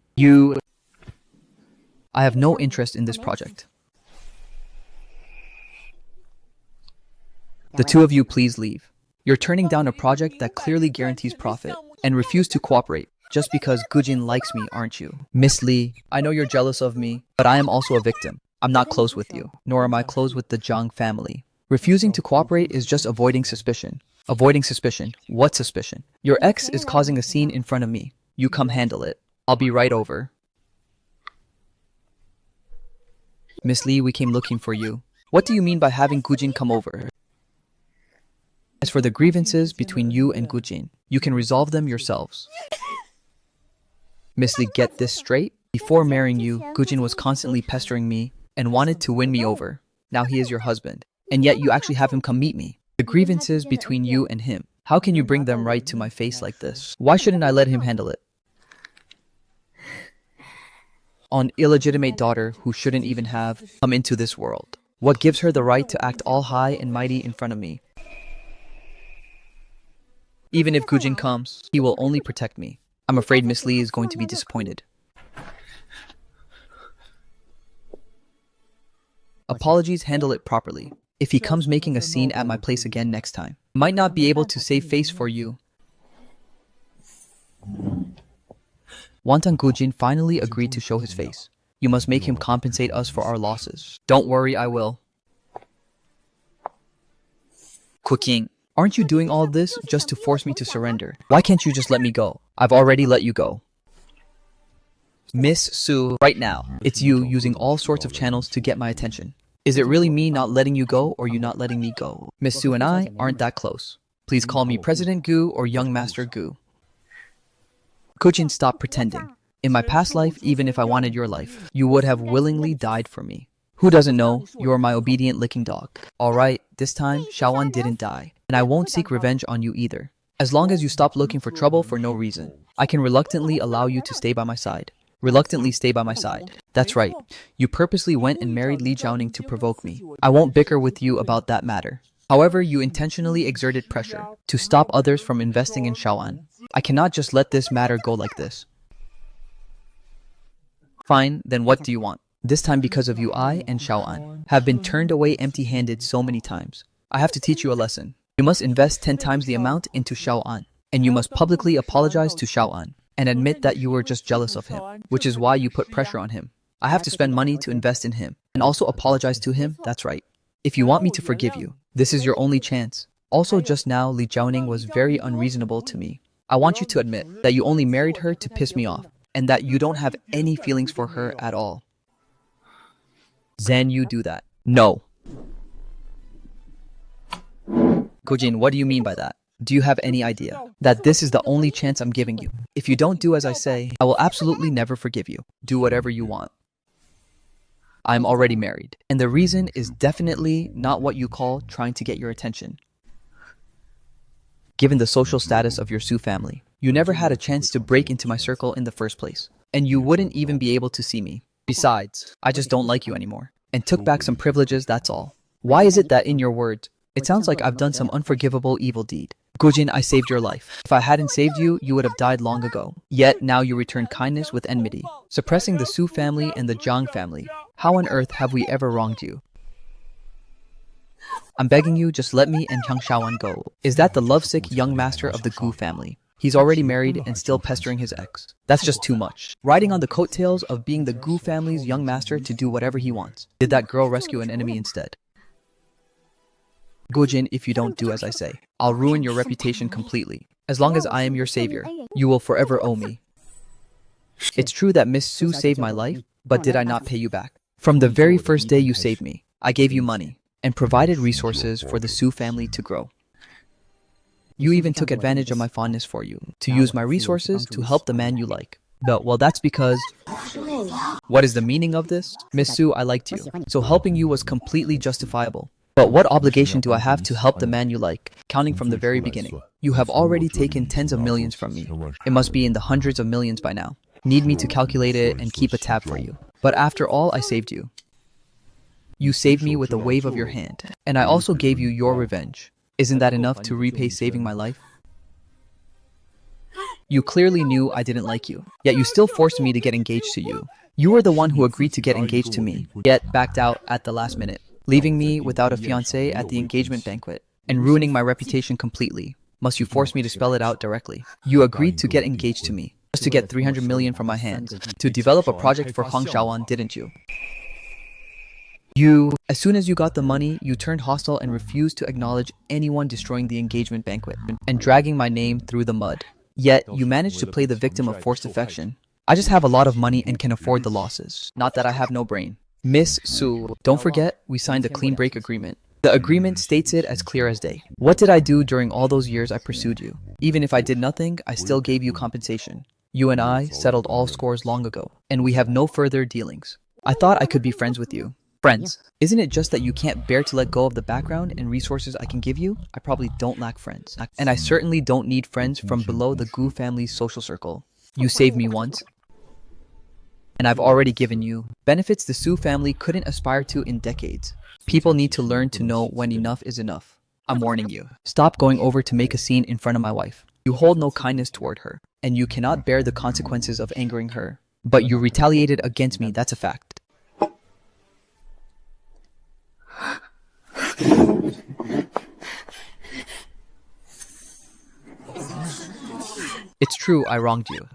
I have no interest in this project. The two of you please leave. You're turning down a project that clearly guarantees profit and refuse to cooperate just because Gujin likes me, aren't you? Miss Lee, I know you're jealous of me, but I am also a victim. I'm not close with you, nor am I close with the Zhang family. Refusing to cooperate is just avoiding suspicion. Avoiding suspicion? What suspicion? Your ex is causing a scene in front of me. You come handle it. I'll be right over. Miss Lee, we came looking for you. What do you mean by having Gujin come over? As for the grievances between you and Gujin, you can resolve them yourselves. Miss Lee, get this straight. Before marrying you, Gujin was constantly pestering me and wanted to win me over. Now he is your husband, and yet you actually have him come meet me. The grievances between you and him, how can you bring them right to my face like this? Why shouldn't I let him handle it? An illegitimate daughter who shouldn't even have come into this world. What gives her the right to act all high and mighty in front of me? Even if Gujin comes, he will only protect me. I'm afraid Miss Lee is going to be disappointed. Apologies, handle it properly. If he comes making a scene at my place again next time, might not be able to save face for you. Wantang Gujin finally agreed to show his face. You must make him compensate us for our losses. Don't worry, I will. Cooking. Aren't you doing all this just to force me to surrender? Why can't you just let me go? I've already let you go. Miss Sue, right now, it's you using all sorts of channels to get my attention. Is it really me not letting you go or you not letting me go? Miss Sue and I aren't that close. Please call me President Gu or Young Master Gu. Kojin, stop pretending. In my past life, even if I wanted your life, you would have willingly died for me. Who doesn't know you are my obedient licking dog? Alright, this time, Shawan didn't die. And I won't seek revenge on you either. As long as you stop looking for trouble for no reason, I can reluctantly allow you to stay by my side. Reluctantly stay by my side. That's right. You purposely went and married Li Jiaoning to provoke me. I won't bicker with you about that matter. However, you intentionally exerted pressure to stop others from investing in Shaoan. I cannot just let this matter go like this. Fine, then what do you want? This time because of you, I and Shaoan have been turned away empty-handed so many times. I have to teach you a lesson. You must invest 10 times the amount into Shaoan, and you must publicly apologize to Shaoan and admit that you were just jealous of him, which is why you put pressure on him. I have to spend money to invest in him and also apologize to him, that's right. If you want me to forgive you, this is your only chance. Also, just now, Li Jiaoning was very unreasonable to me. I want you to admit that you only married her to piss me off and that you don't have any feelings for her at all. Zan, you do that. No. Kojin, what do you mean by that? Do you have any idea that this is the only chance I'm giving you? If you don't do as I say, I will absolutely never forgive you. Do whatever you want. I'm already married, and the reason is definitely not what you call trying to get your attention. Given the social status of your Su family, you never had a chance to break into my circle in the first place, and you wouldn't even be able to see me. Besides, I just don't like you anymore, and took back some privileges, that's all. Why is it that in your words, it sounds like I've done some unforgivable evil deed? Gujin, I saved your life. If I hadn't saved you, you would have died long ago. Yet, now you return kindness with enmity, suppressing the Su family and the Zhang family. How on earth have we ever wronged you? I'm begging you, just let me and Chang Shaoan go. Is that the lovesick young master of the Gu family? He's already married and still pestering his ex. That's just too much. Riding on the coattails of being the Gu family's young master to do whatever he wants. Did that girl rescue an enemy instead? Gujin, if you don't do as I say, I'll ruin your reputation completely. As long as I am your savior, you will forever owe me. It's true that Miss Su saved my life, but did I not pay you back? From the very first day you saved me, I gave you money and provided resources for the Su family to grow. You even took advantage of my fondness for you, to use my resources to help the man you like. Well, that's because... What is the meaning of this? Miss Su, I liked you, so helping you was completely justifiable. But what obligation do I have to help the man you like, counting from the very beginning? You have already taken tens of millions from me. It must be in the hundreds of millions by now. Need me to calculate it and keep a tab for you. But after all, I saved you. You saved me with a wave of your hand, and I also gave you your revenge. Isn't that enough to repay saving my life? You clearly knew I didn't like you, yet you still forced me to get engaged to you. You were the one who agreed to get engaged to me, yet backed out at the last minute, leaving me without a fiancé at the engagement banquet, and ruining my reputation completely. Must you force me to spell it out directly? You agreed to get engaged to me, just to get 300 million from my hands, to develop a project for Hong Shaoan, didn't you? As soon as you got the money, you turned hostile and refused to acknowledge anyone destroying the engagement banquet and dragging my name through the mud. Yet, you managed to play the victim of forced affection. I just have a lot of money and can afford the losses. Not that I have no brain. Miss Su, don't forget, we signed a clean break agreement. The agreement states it as clear as day. What did I do during all those years I pursued you? Even if I did nothing, I still gave you compensation. You and I settled all scores long ago, and we have no further dealings. I thought I could be friends with you. Friends. Isn't it just that you can't bear to let go of the background and resources I can give you? I probably don't lack friends. And I certainly don't need friends from below the Gu family's social circle. You saved me once, and I've already given you benefits the Su family couldn't aspire to in decades. People need to learn to know when enough is enough. I'm warning you. Stop going over to make a scene in front of my wife. You hold no kindness toward her, and you cannot bear the consequences of angering her. But you retaliated against me, that's a fact. It's true I wronged you.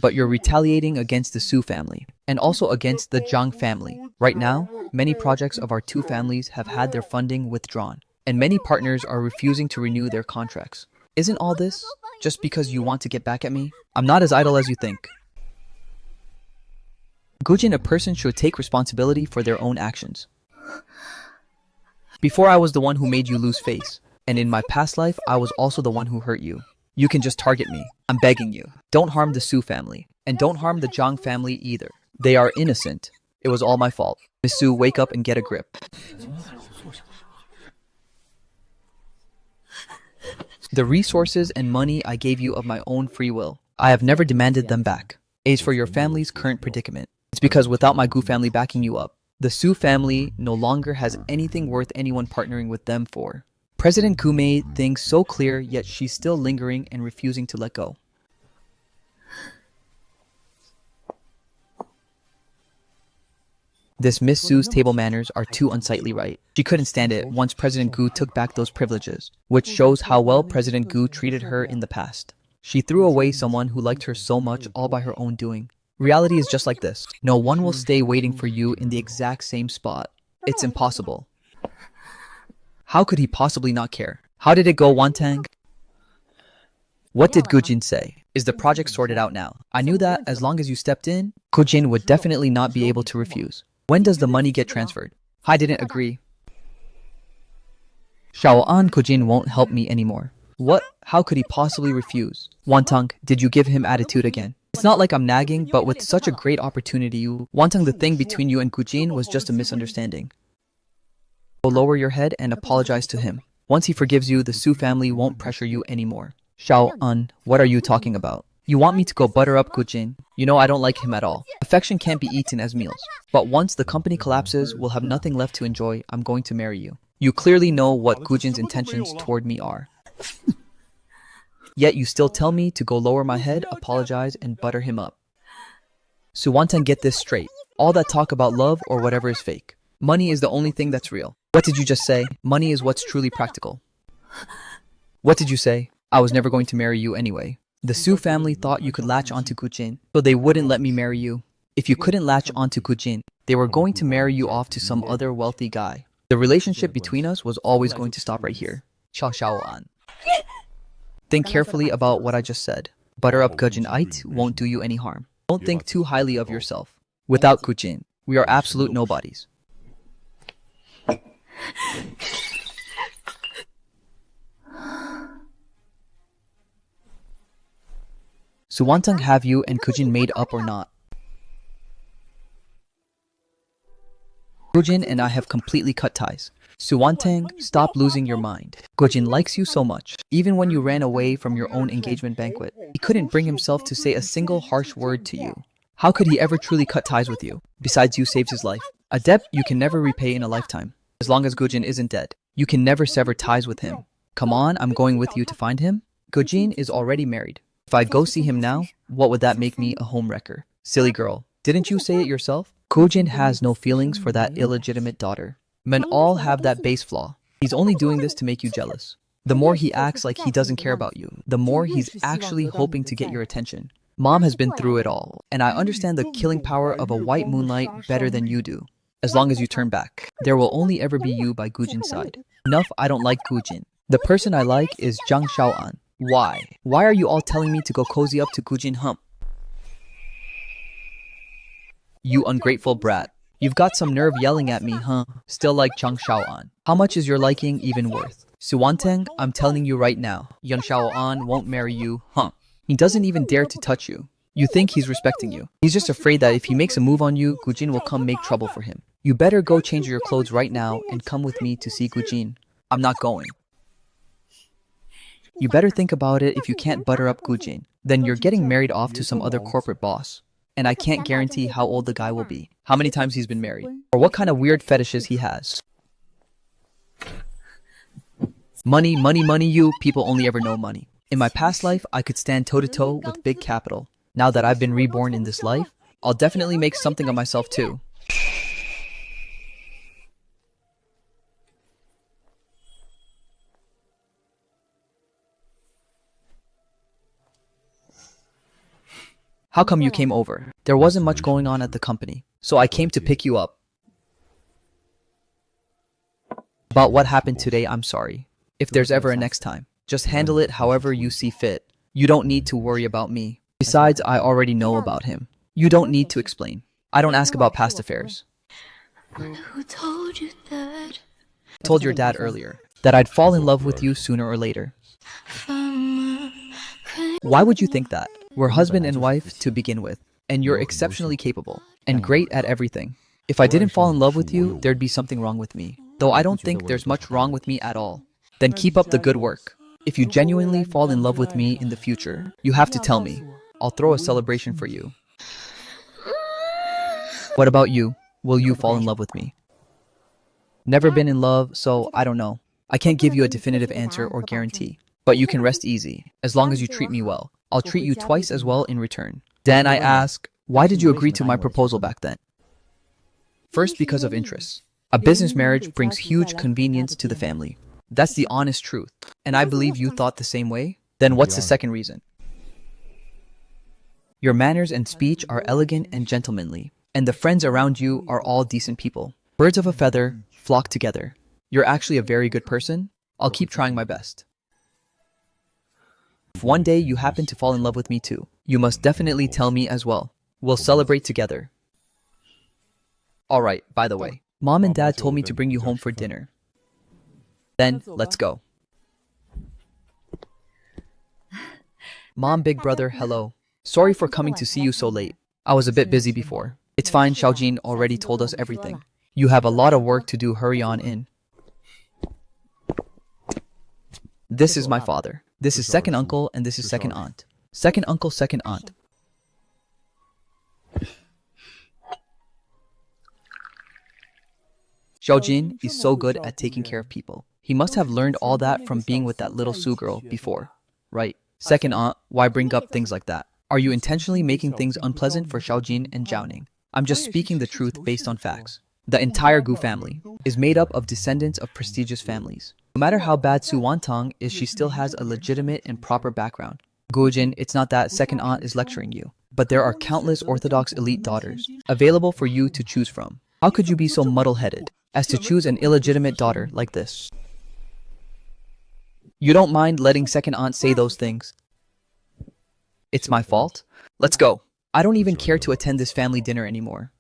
But you're retaliating against the Su family and also against the Zhang family. Right now, many projects of our two families have had their funding withdrawn, and many partners are refusing to renew their contracts. Isn't all this just because you want to get back at me? I'm not as idle as you think. Gujin, a person should take responsibility for their own actions. Before I was the one who made you lose face, and in my past life, I was also the one who hurt you. You can just target me. I'm begging you. Don't harm the Su family, and don't harm the Zhang family either. They are innocent. It was all my fault. Miss Su, wake up and get a grip. The resources and money I gave you of my own free will, I have never demanded them back. As for your family's current predicament, it's because without my Gu family backing you up, the Su family no longer has anything worth anyone partnering with them for. President Gu made things so clear, yet she's still lingering and refusing to let go. This Miss Su's table manners are too unsightly, right? She couldn't stand it once President Gu took back those privileges, which shows how well President Gu treated her in the past. She threw away someone who liked her so much all by her own doing. Reality is just like this. No one will stay waiting for you in the exact same spot. It's impossible. How could he possibly not care? How did it go, Wantang? What did Gujin say? Is the project sorted out now? I knew that as long as you stepped in, Gujin would definitely not be able to refuse. When does the money get transferred? I didn't agree. Shaoan Gujin won't help me anymore. What? How could he possibly refuse? Wantang, did you give him attitude again? It's not like I'm nagging, but with such a great opportunity Wantang, the thing between you and Gujin was just a misunderstanding. Go lower your head and apologize to him. Once he forgives you, the Su family won't pressure you anymore. Shao-un, what are you talking about? You want me to go butter up Gujin? You know I don't like him at all. Affection can't be eaten as meals. But once the company collapses, we'll have nothing left to enjoy. I'm going to marry you. You clearly know what Gujin's intentions toward me are. Yet you still tell me to go lower my head, apologize, and butter him up. Suwantan, get this straight. All that talk about love or whatever is fake. Money is the only thing that's real. What did you just say? Money is what's truly practical. What did you say? I was never going to marry you anyway. The Su family thought you could latch onto Gujin, so they wouldn't let me marry you. If you couldn't latch onto Gujin, they were going to marry you off to some other wealthy guy. The relationship between us was always going to stop right here. Xiao Xiaoan. Think carefully about what I just said. Butter up Gujin-ite won't do you any harm. Don't think too highly of yourself. Without Gujin, we are absolute nobodies. Suwantang, have you and Gujin made up or not? Gujin and I have completely cut ties. Suwantang, stop losing your mind. Gujin likes you so much. Even when you ran away from your own engagement banquet, he couldn't bring himself to say a single harsh word to you. How could he ever truly cut ties with you? Besides, you saved his life. A debt you can never repay in a lifetime. As long as Gujin isn't dead, you can never sever ties with him. Come on, I'm going with you to find him. Gujin is already married. If I go see him now, what would that make me, a homewrecker? Silly girl, didn't you say it yourself? Gujin has no feelings for that illegitimate daughter. Men all have that base flaw. He's only doing this to make you jealous. The more he acts like he doesn't care about you, the more he's actually hoping to get your attention. Mom has been through it all, and I understand the killing power of a white moonlight better than you do. As long as you turn back, there will only ever be you by Gujin's side. Enough, I don't like Gujin. The person I like is Zhang Shaoan. Why? Why are you all telling me to go cozy up to Gujin hump? You ungrateful brat. You've got some nerve yelling at me, huh? Still like Zhang Shaoan. How much is your liking even worth? Suwantang, I'm telling you right now, Yang Shaoan won't marry you, huh? He doesn't even dare to touch you. You think he's respecting you. He's just afraid that if he makes a move on you, Gujin will come make trouble for him. You better go change your clothes right now and come with me to see Gujin. I'm not going. You better think about it. If you can't butter up Gujin, then you're getting married off to some other corporate boss. And I can't guarantee how old the guy will be, how many times he's been married, or what kind of weird fetishes he has. Money, money, money, you people only ever know money. In my past life, I could stand toe-to-toe with big capital. Now that I've been reborn in this life, I'll definitely make something of myself too. How come you came over? There wasn't much going on at the company, so I came to pick you up. About what happened today, I'm sorry. If there's ever a next time, just handle it however you see fit. You don't need to worry about me. Besides, I already know about him. You don't need to explain. I don't ask about past affairs. Who told you that? I told your dad earlier that I'd fall in love with you sooner or later. Why would you think that? We're husband and wife to begin with, and you're exceptionally capable and great at everything. If I didn't fall in love with you, there'd be something wrong with me. Though I don't think there's much wrong with me at all. Then keep up the good work. If you genuinely fall in love with me in the future, you have to tell me. I'll throw a celebration for you. What about you? Will you fall in love with me? Never been in love, so I don't know. I can't give you a definitive answer or guarantee. But you can rest easy, as long as you treat me well. I'll treat you twice as well in return. Then I ask, why did you agree to my proposal back then? First, because of interests. A business marriage brings huge convenience to the family. That's the honest truth. And I believe you thought the same way? Then what's the second reason? Your manners and speech are elegant and gentlemanly, and the friends around you are all decent people. Birds of a feather flock together. You're actually a very good person. I'll keep trying my best. If one day you happen to fall in love with me too, you must definitely tell me as well. We'll celebrate together. Alright, by the way, Mom and Dad told me to bring you home for dinner. Then, let's go. Mom, big brother, hello. Sorry for coming to see you so late. I was a bit busy before. It's fine, Xiaojin already told us everything. You have a lot of work to do, hurry on in. This is my father. This is second uncle, and this is second aunt. Second uncle, second aunt. Xiaojin is so good at taking care of people. He must have learned all that from being with that little Sue girl before, right? Second aunt, why bring up things like that? Are you intentionally making things unpleasant for Xiaojin and Jiaoning? I'm just speaking the truth based on facts. The entire Gu family is made up of descendants of prestigious families. No matter how bad Su Wantong is, she still has a legitimate and proper background. Gujin, it's not that second aunt is lecturing you, but there are countless Orthodox elite daughters available for you to choose from. How could you be so muddle-headed as to choose an illegitimate daughter like this? You don't mind letting second aunt say those things? It's my fault? Let's go. I don't even care to attend this family dinner anymore.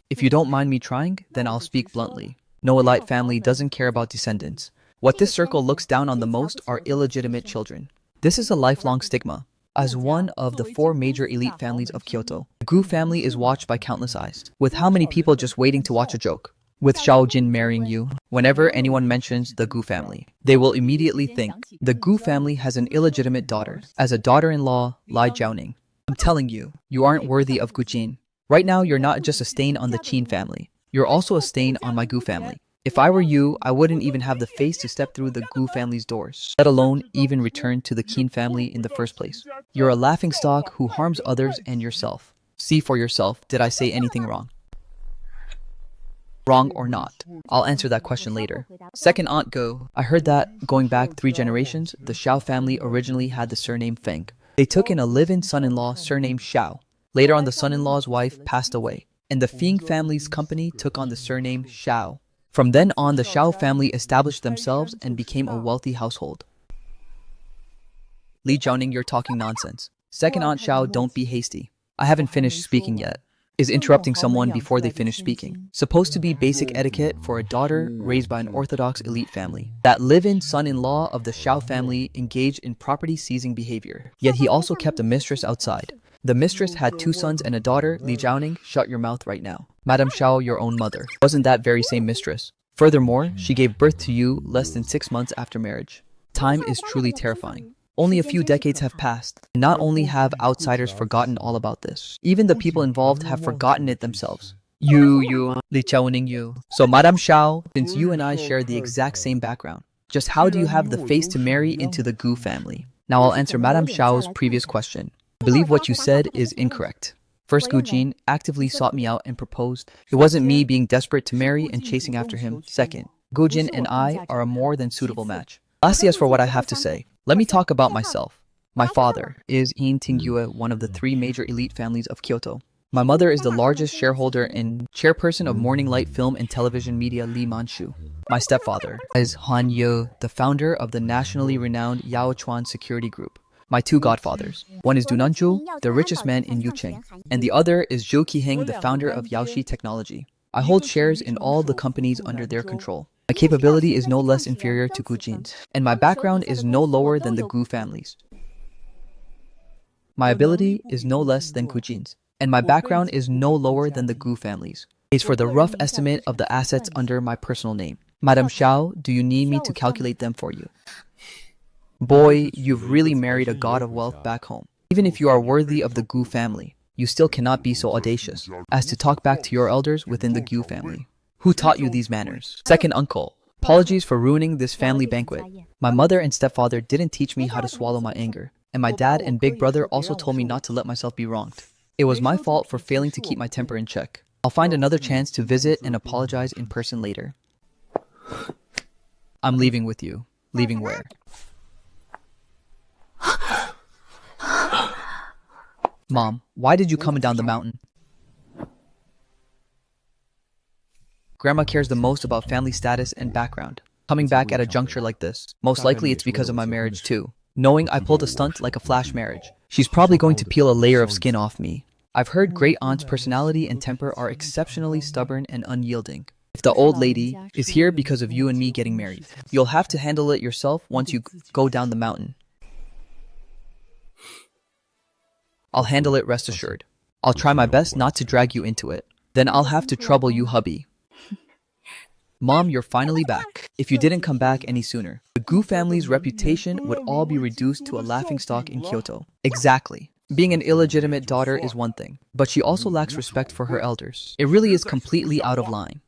If you don't mind me trying, then I'll speak bluntly. No elite family doesn't care about descendants. What this circle looks down on the most are illegitimate children. This is a lifelong stigma. As one of the 4 major elite families of Kyoto, the Gu family is watched by countless eyes. With how many people just waiting to watch a joke? With Xiaojin marrying you, whenever anyone mentions the Gu family, they will immediately think the Gu family has an illegitimate daughter. As a daughter-in-law, Lai Jiaoning. I'm telling you, you aren't worthy of Gujin. Right now, you're not just a stain on the Qin family. You're also a stain on my Gu family. If I were you, I wouldn't even have the face to step through the Gu family's doors, let alone even return to the Qin family in the first place. You're a laughingstock who harms others and yourself. See for yourself, did I say anything wrong? Wrong or not? I'll answer that question later. Second aunt Go. I heard that, going back 3 generations, the Xiao family originally had the surname Feng. They took in a live-in son-in-law surnamed Xiao. Later on, the son-in-law's wife passed away, and the Feng family's company took on the surname Xiao. From then on, the Xiao family established themselves and became a wealthy household. Li Jiaoning, you're talking nonsense. Second aunt Xiao, don't be hasty. I haven't finished speaking yet. Is interrupting someone before they finish speaking supposed to be basic etiquette for a daughter raised by an Orthodox elite family? That live-in son-in-law of the Xiao family engaged in property-seizing behavior, yet he also kept a mistress outside. The mistress had 2 sons and a daughter. Li Jiaoning, shut your mouth right now. Madame Xiao, your own mother, wasn't that very same mistress. Furthermore, she gave birth to you less than 6 months after marriage. Time is truly terrifying. Only a few decades have passed, and not only have outsiders forgotten all about this, even the people involved have forgotten it themselves. You, Li Jiaoning, you. So Madame Xiao, since you and I share the exact same background, just how do you have the face to marry into the Gu family? Now I'll answer Madame Xiao's previous question. I believe what you said is incorrect. First, Gu Jin actively sought me out and proposed. It wasn't me being desperate to marry and chasing after him. Second, Gu Jin and I are a more than suitable match. Lastly, as for what I have to say, let me talk about myself. My father is Yin Tingyue, one of the three major elite families of Kyoto. My mother is the largest shareholder and chairperson of Morning Light Film and Television Media Lee Man-shu. My stepfather is Han Ye, the founder of the nationally renowned Yaochuan Security Group. My two godfathers. One is Du Nanju, the richest man in Yucheng, and the other is Zhou Qiheng, the founder of Yaoshi Technology. I hold shares in all the companies under their control. My capability is no less inferior to Gu Jin's, and my background is no lower than the Gu families. My ability is no less than Gu Jin's, and my background is no lower than the Gu families. Is for the rough estimate of the assets under my personal name. Madame Xiao, do you need me to calculate them for you? Boy, you've really married a god of wealth back home. Even if you are worthy of the Gu family, you still cannot be so audacious as to talk back to your elders within the Gu family. Who taught you these manners? Second uncle. Apologies for ruining this family banquet. My mother and stepfather didn't teach me how to swallow my anger, and my dad and big brother also told me not to let myself be wronged. It was my fault for failing to keep my temper in check. I'll find another chance to visit and apologize in person later. I'm leaving with you. Leaving where? Mom, why did you come down the mountain? Grandma cares the most about family status and background. Coming back at a juncture like this, most likely it's because of my marriage too. Knowing I pulled a stunt like a flash marriage, she's probably going to peel a layer of skin off me. I've heard great aunt's personality and temper are exceptionally stubborn and unyielding. If the old lady is here because of you and me getting married, you'll have to handle it yourself once you go down the mountain. I'll handle it, rest assured. I'll try my best not to drag you into it. Then I'll have to trouble you, hubby. Mom, you're finally back. If you didn't come back any sooner, the Gu family's reputation would all be reduced to a laughingstock in Kyoto. Exactly. Being an illegitimate daughter is one thing, but she also lacks respect for her elders. It really is completely out of line.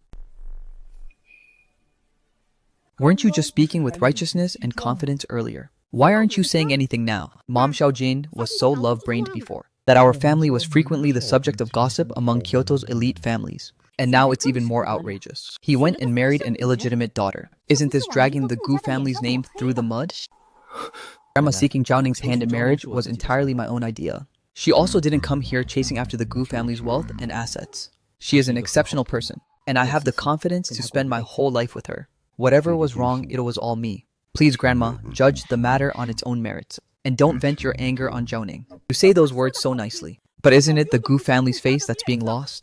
Weren't you just speaking with righteousness and confidence earlier? Why aren't you saying anything now? Mom Xiaojin was so love-brained before that our family was frequently the subject of gossip among Kyoto's elite families. And now it's even more outrageous. He went and married an illegitimate daughter. Isn't this dragging the Gu family's name through the mud? Grandma seeking Zhao Ning's hand in marriage was entirely my own idea. She also didn't come here chasing after the Gu family's wealth and assets. She is an exceptional person, and I have the confidence to spend my whole life with her. Whatever was wrong, it was all me. Please, Grandma, judge the matter on its own merits, and don't vent your anger on Zhao Ning. You say those words so nicely, but isn't it the Gu family's face that's being lost?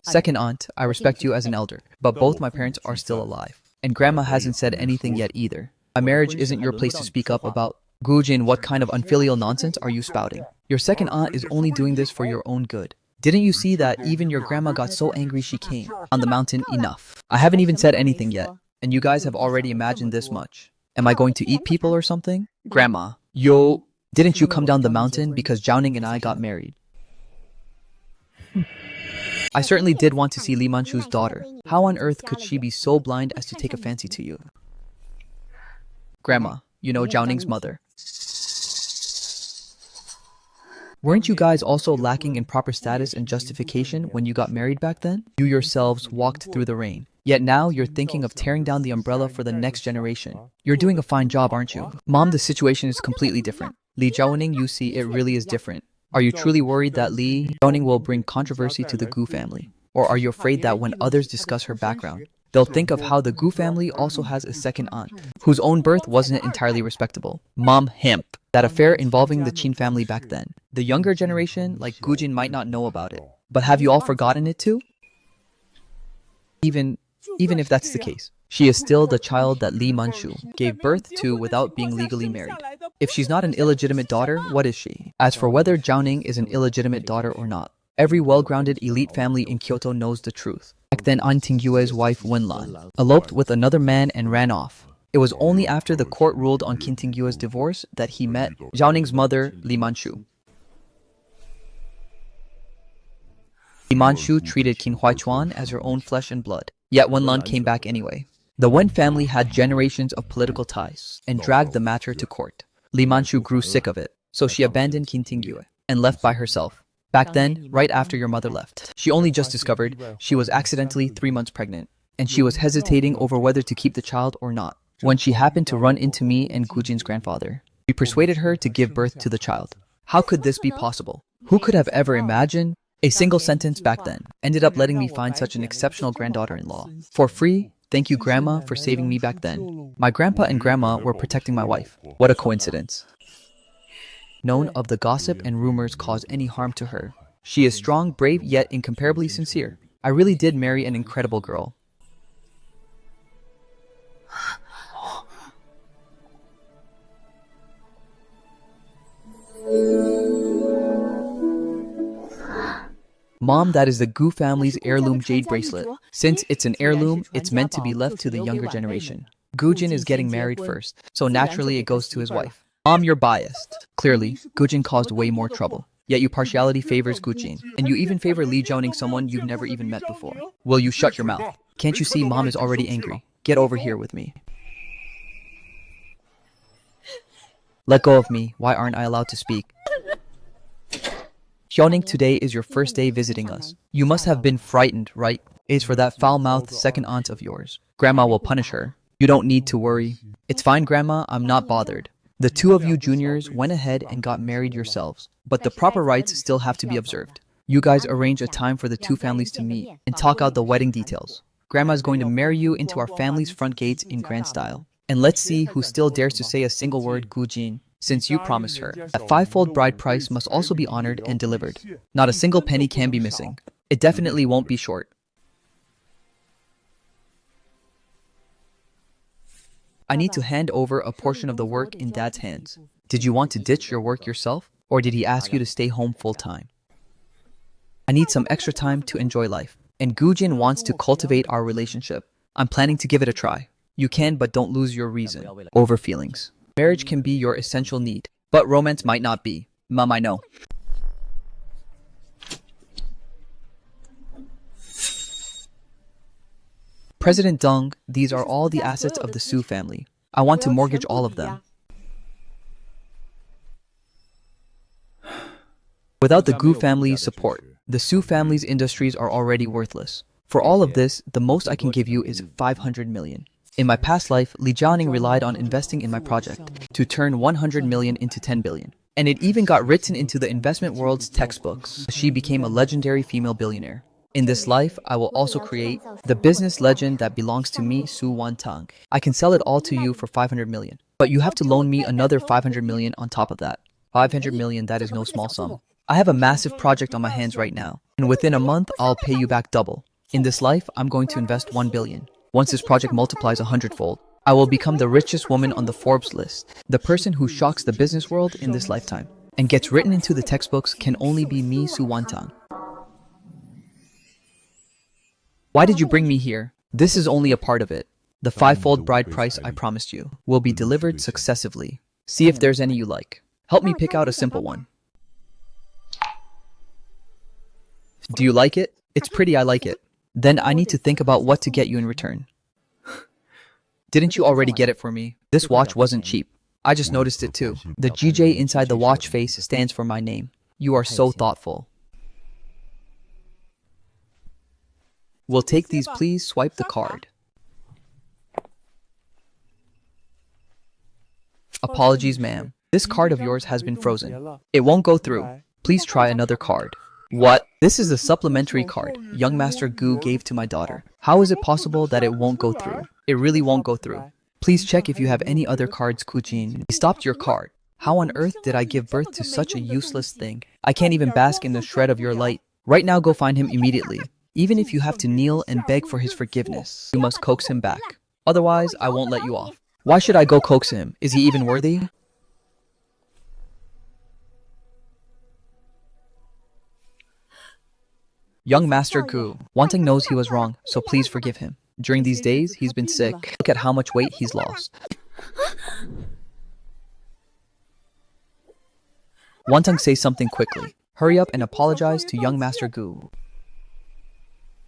Second aunt, I respect you as an elder, but both my parents are still alive, and Grandma hasn't said anything yet either. My marriage isn't your place to speak up about. Gujin, what kind of unfilial nonsense are you spouting? Your second aunt is only doing this for your own good. Didn't you see that even your grandma got so angry she came on the mountain? Enough. I haven't even said anything yet, and you guys have already imagined this much. Am I going to eat people or something? Grandma, didn't you come down the mountain because Zhao Ning and I got married? I certainly did want to see Li Manchu's daughter. How on earth could she be so blind as to take a fancy to you? Grandma, you know Zhao Ning's mother. Weren't you guys also lacking in proper status and justification when you got married back then? You yourselves walked through the rain. Yet now you're thinking of tearing down the umbrella for the next generation. You're doing a fine job, aren't you? Mom, the situation is completely different. Li Zhaoning, you see, it really is different. Are you truly worried that Li Zhaoning will bring controversy to the Gu family? Or are you afraid that when others discuss her background, they'll think of how the Gu family also has a second aunt, whose own birth wasn't entirely respectable? Mom, hemp. That affair involving the Qin family back then. The younger generation, like Gujin, might not know about it. But have you all forgotten it too? Even if that's the case, she is still the child that Li Manchu gave birth to without being legally married. If she's not an illegitimate daughter, what is she? As for whether Zhao Ning is an illegitimate daughter or not, every well-grounded elite family in Kyoto knows the truth. Back then, An Tingyue's wife Wenlan eloped with another man and ran off. It was only after the court ruled on Qin Tingyue's divorce that he met Zhao Ning's mother, Li Manchu. Li Manchu treated Qin Huaichuan as her own flesh and blood, yet Wenlan came back anyway. The Wen family had generations of political ties and dragged the matter to court. Li Manchu grew sick of it, so she abandoned Qin Tingyue and left by herself. Back then, right after your mother left, she only just discovered she was accidentally 3 months pregnant, and she was hesitating over whether to keep the child or not, when she happened to run into me and Gujin's grandfather. We persuaded her to give birth to the child. How could this be possible? Who could have ever imagined? A single sentence back then ended up letting me find such an exceptional granddaughter-in-law. For free, thank you grandma for saving me back then. My grandpa and grandma were protecting my wife. What a coincidence. None of the gossip and rumors caused any harm to her. She is strong, brave, yet incomparably sincere. I really did marry an incredible girl. Mom, that is the Gu family's heirloom jade bracelet. Since it's an heirloom, it's meant to be left to the younger generation. Gujin is getting married first, so naturally it goes to his wife. Mom, you're biased. Clearly, Gujin caused way more trouble. Yet your partiality favors Gujin, and you even favor Lee joining someone you've never even met before. Will you shut your mouth? Can't you see Mom is already angry? Get over here with me. Let go of me. Why aren't I allowed to speak? Hyoning, today is your first day visiting us. You must have been frightened, right? It's for that foul-mouthed second aunt of yours. Grandma will punish her. You don't need to worry. It's fine, Grandma. I'm not bothered. The two of you juniors went ahead and got married yourselves, but the proper rites still have to be observed. You guys arrange a time for the two families to meet and talk out the wedding details. Grandma's going to marry you into our family's front gates in grand style. And let's see who still dares to say a single word, Gujin. Since you promised her, that five-fold bride price must also be honored and delivered. Not a single penny can be missing. It definitely won't be short. I need to hand over a portion of the work in Dad's hands. Did you want to ditch your work yourself, or did he ask you to stay home full-time? I need some extra time to enjoy life, and Gujin wants to cultivate our relationship. I'm planning to give it a try. You can, but don't lose your reason over feelings. Marriage can be your essential need, but romance might not be. Mom, I know. President Deng, these are all the assets of the Su family. I want to mortgage all of them. Without the Gu family's support, the Su family's industries are already worthless. For all of this, the most I can give you is 500 million. In my past life, Li Jianing relied on investing in my project to turn 100 million into 10 billion. And it even got written into the investment world's textbooks. She became a legendary female billionaire. In this life, I will also create the business legend that belongs to me, Su Wantang. I can sell it all to you for 500 million. But you have to loan me another 500 million on top of that. 500 million, that is no small sum. I have a massive project on my hands right now. And within a month, I'll pay you back double. In this life, I'm going to invest 1 billion. Once this project multiplies 100-fold, I will become the richest woman on the Forbes list. The person who shocks the business world in this lifetime and gets written into the textbooks can only be me, Su Wantang. Why did you bring me here? This is only a part of it. The five-fold bride price I promised you will be delivered successively. See if there's any you like. Help me pick out a simple one. Do you like it? It's pretty, I like it. Then I need to think about what to get you in return. Didn't you already get it for me? This watch wasn't cheap. I just noticed it too. The GJ inside the watch face stands for my name. You are so thoughtful. We'll take these, please swipe the card. Apologies, ma'am. This card of yours has been frozen. It won't go through. Please try another card. What? This is a supplementary card young Master Gu gave to my daughter. How is it possible that it won't go through? It really won't go through. Please check if you have any other cards, Kujin. He stopped your card. How on earth did I give birth to such a useless thing? I can't even bask in the shred of your light. Right now, go find him immediately. Even if you have to kneel and beg for his forgiveness, you must coax him back. Otherwise, I won't let you off. Why should I go coax him? Is he even worthy? Young Master Gu, Wanting knows he was wrong, so please forgive him. During these days, he's been sick. Look at how much weight he's lost. Wanting, say something quickly. Hurry up and apologize to young Master Gu.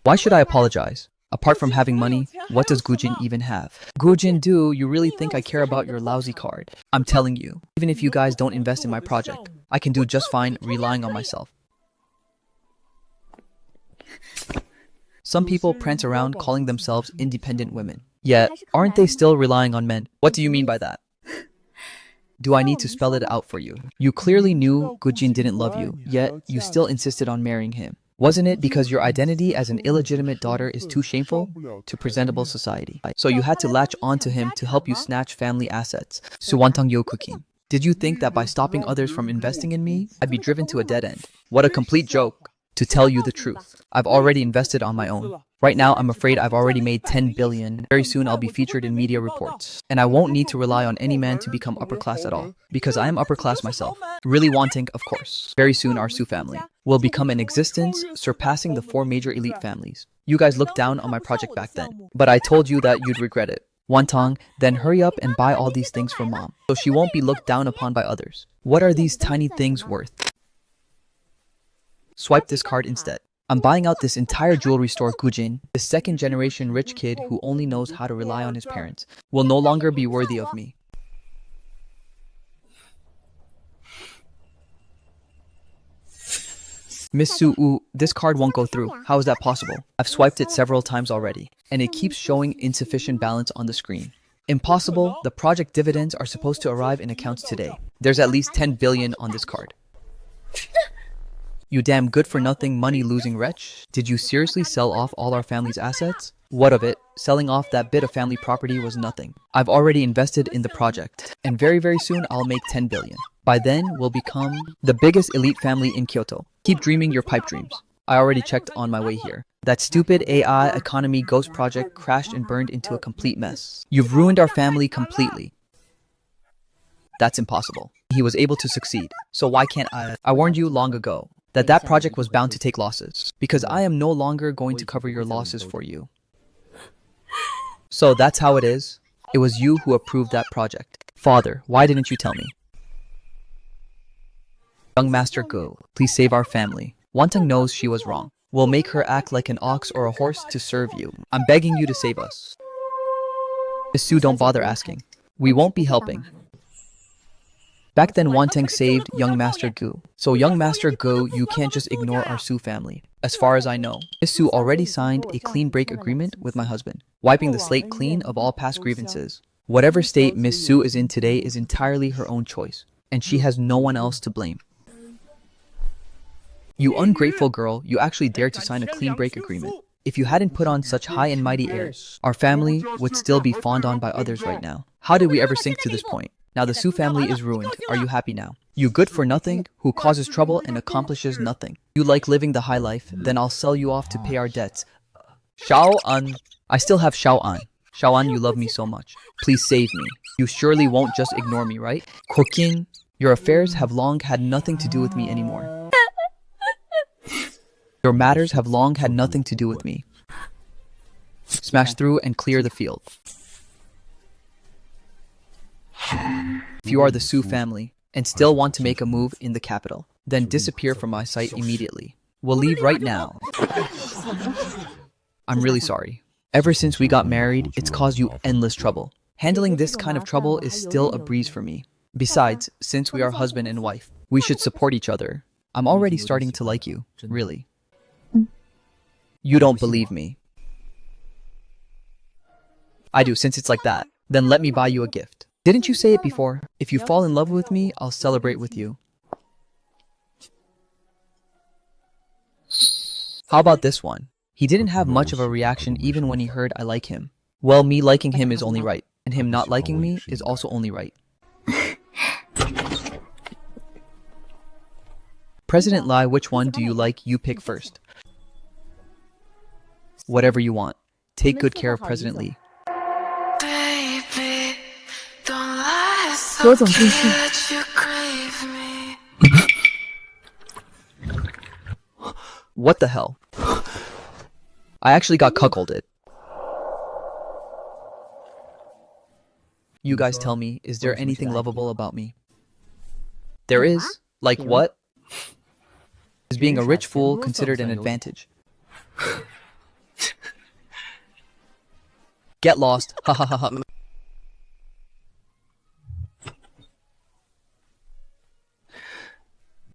Why should I apologize? Apart from having money, what does Gujin even have? Gujin, do you really think I care about your lousy card? I'm telling you, even if you guys don't invest in my project, I can do just fine relying on myself. Some people prance around calling themselves independent women. Yet, aren't they still relying on men? What do you mean by that? Do I need to spell it out for you? You clearly knew Gujin didn't love you, yet you still insisted on marrying him. Wasn't it because your identity as an illegitimate daughter is too shameful to presentable society? So you had to latch onto him to help you snatch family assets. Suwantang Yokukin. Did you think that by stopping others from investing in me, I'd be driven to a dead end? What a complete joke. To tell you the truth, I've already invested on my own. Right now, I'm afraid I've already made 10 billion. Very soon, I'll be featured in media reports. And I won't need to rely on any man to become upper class at all. Because I am upper class myself. Really wanting, of course. Very soon, our Su family will become an existence, surpassing the 4 major elite families. You guys looked down on my project back then. But I told you that you'd regret it. Wantong, then hurry up and buy all these things for mom, so she won't be looked down upon by others. What are these tiny things worth? Swipe this card instead. I'm buying out this entire jewelry store. Gujin, the second generation rich kid who only knows how to rely on his parents, will no longer be worthy of me. Miss Su, this card won't go through. How is that possible? I've swiped it several times already, and it keeps showing insufficient balance on the screen. Impossible. The project dividends are supposed to arrive in accounts today. There's at least 10 billion on this card. You damn good-for-nothing money-losing wretch. Did you seriously sell off all our family's assets? What of it? Selling off that bit of family property was nothing. I've already invested in the project, and very soon I'll make 10 billion. By then, we'll become the biggest elite family in Kyoto. Keep dreaming your pipe dreams. I already checked on my way here. That stupid AI economy ghost project crashed and burned into a complete mess. You've ruined our family completely. That's impossible. He was able to succeed, so why can't I? I warned you long ago that project was bound to take losses, because I am no longer going to cover your losses for you. So that's how it is? It was you who approved that project. Father, why didn't you tell me? Young Master Go, please save our family. Wantong knows she was wrong. We'll make her act like an ox or a horse to serve you. I'm begging you to save us. Miss Su, don't bother asking. We won't be helping. Back then, Wantong saved young Master Gu. So young Master Gu, you can't just ignore our Su family. As far as I know, Miss Su already signed a clean break agreement with my husband, wiping the slate clean of all past grievances. Whatever state Miss Su is in today is entirely her own choice, and she has no one else to blame. You ungrateful girl, you actually dared to sign a clean break agreement. If you hadn't put on such high and mighty airs, our family would still be fawned on by others right now. How did we ever sink to this point? Now the Su family is ruined. Are you happy now? You good for nothing, who causes trouble and accomplishes nothing. You like living the high life, then I'll sell you off to pay our debts. Xiao-an. I still have Xiao-an. Xiao-an, you love me so much. Please save me. You surely won't just ignore me, right? Kokin, your affairs have long had nothing to do with me anymore. Your matters have long had nothing to do with me. Smash through and clear the field. If you are the Su family and still want to make a move in the capital, then disappear from my sight immediately. We'll leave right now. I'm really sorry. Ever since we got married, it's caused you endless trouble. Handling this kind of trouble is still a breeze for me. Besides, since we are husband and wife, we should support each other. I'm already starting to like you, really. You don't believe me. I do, since it's like that. Then let me buy you a gift. Didn't you say it before? If you fall in love with me, I'll celebrate with you. How about this one? He didn't have much of a reaction even when he heard I like him. Well, me liking him is only right, and him not liking me is also only right. President Lai, which one do you like? You pick first. Whatever you want. Take good care of President Lee. What the hell? I actually got cuckolded. You guys tell me, is there anything lovable about me? There is? Like what? Is being a rich fool considered an advantage? Get lost. Ha ha ha ha.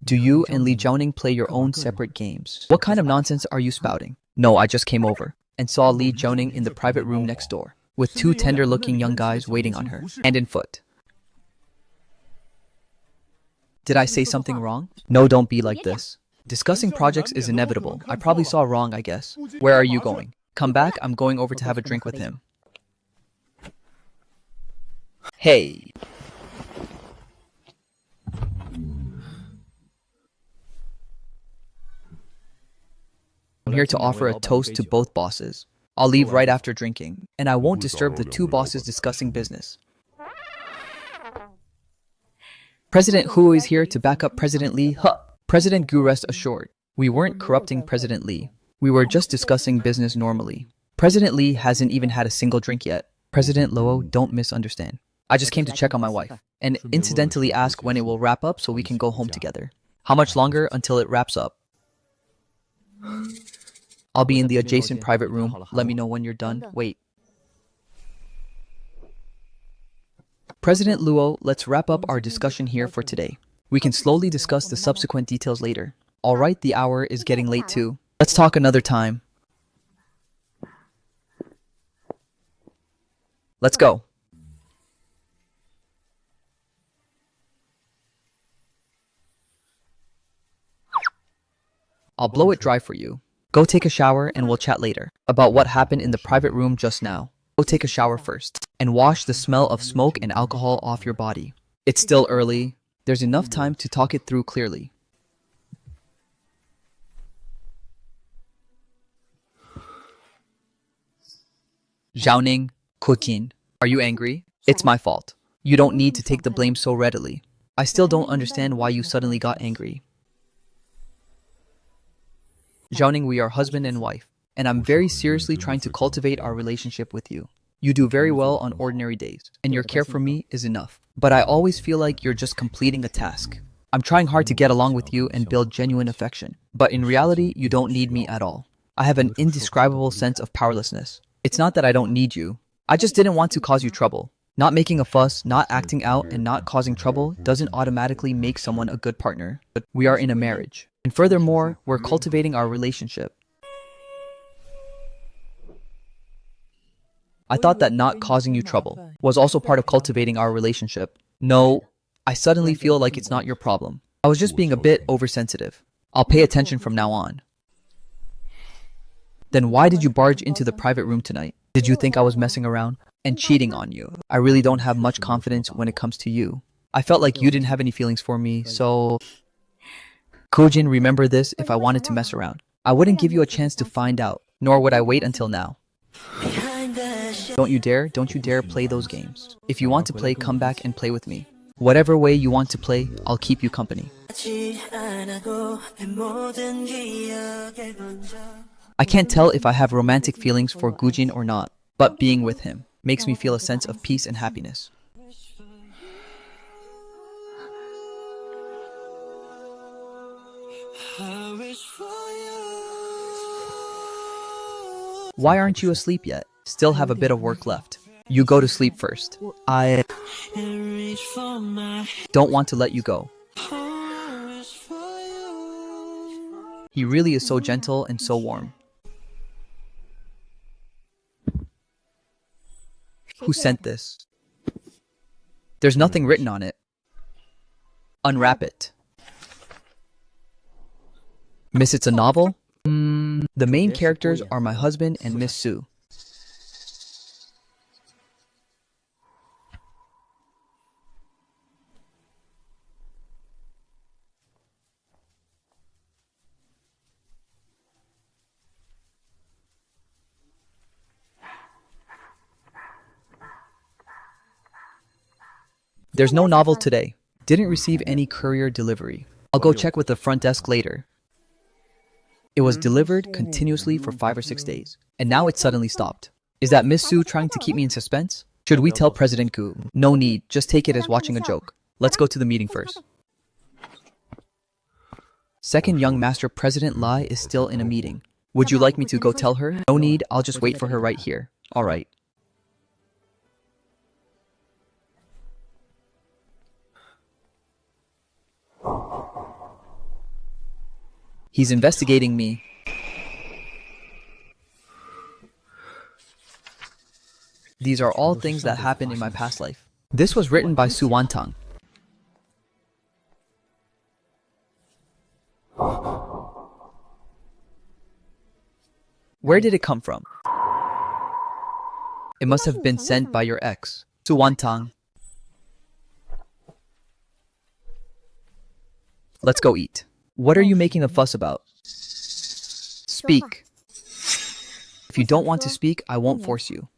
Do you and Li Jiaoning play your own separate games? What kind of nonsense are you spouting? No, I just came over and saw Li Jiaoning in the private room next door with two tender-looking young guys waiting on her, hand and foot. Did I say something wrong? No, don't be like this. Discussing projects is inevitable. I probably saw wrong, I guess. Where are you going? Come back, I'm going over to have a drink with him. Hey. I'm here to offer a toast to both bosses. I'll leave right after drinking, and I won't disturb the two bosses discussing business. President Hu is here to back up President Lee. Huh. President Gu, rest assured. We weren't corrupting President Lee. We were just discussing business normally. President Lee hasn't even had a single drink yet. President Luo, don't misunderstand. I just came to check on my wife, and incidentally ask when it will wrap up so we can go home together. How much longer until it wraps up? I'll be in the adjacent private room. Let me know when you're done. Wait. President Luo, let's wrap up our discussion here for today. We can slowly discuss the subsequent details later. Alright, the hour is getting late too. Let's talk another time. Let's go. I'll blow it dry for you. Go take a shower and we'll chat later about what happened in the private room just now. Go take a shower first and wash the smell of smoke and alcohol off your body. It's still early. There's enough time to talk it through clearly. Zhaoning, Kujin, are you angry? It's my fault. You don't need to take the blame so readily. I still don't understand why you suddenly got angry. Zhaoning, we are husband and wife, and I'm very seriously trying to cultivate our relationship with you. You do very well on ordinary days, and your care for me is enough. But I always feel like you're just completing a task. I'm trying hard to get along with you and build genuine affection, but in reality, you don't need me at all. I have an indescribable sense of powerlessness. It's not that I don't need you. I just didn't want to cause you trouble. Not making a fuss, not acting out, and not causing trouble doesn't automatically make someone a good partner. But we are in a marriage. And furthermore, we're cultivating our relationship. I thought that not causing you trouble was also part of cultivating our relationship. No, I suddenly feel like it's not your problem. I was just being a bit oversensitive. I'll pay attention from now on. Then why did you barge into the private room tonight? Did you think I was messing around and cheating on you? I really don't have much confidence when it comes to you. I felt like you didn't have any feelings for me, so... Kojin, remember this, if I wanted to mess around, I wouldn't give you a chance to find out, nor would I wait until now. Don't you dare play those games. If you want to play, come back and play with me. Whatever way you want to play, I'll keep you company. I can't tell if I have romantic feelings for Gujin or not, but being with him makes me feel a sense of peace and happiness. Why aren't you asleep yet? Still have a bit of work left. You go to sleep first. I don't want to let you go. He really is so gentle and so warm. Who sent this? There's nothing written on it. Unwrap it. Miss, it's a novel? The main characters are my husband and Miss Sue. There's no novel today. Didn't receive any courier delivery. I'll go check with the front desk later. It was delivered continuously for 5 or 6 days, and now it suddenly stopped. Is that Miss Sue trying to keep me in suspense? Should we tell President Gu? No need, just take it as watching a joke. Let's go to the meeting first. Second young master President Lai is still in a meeting. Would you like me to go tell her? No need, I'll just wait for her right here. Alright. He's investigating me. These are all things that happened in my past life. This was written by Su Wantang. Where did it come from? It must have been sent by your ex. Suwantang. Let's go eat. What are you making a fuss about? Speak. If you don't want to speak, I won't force you.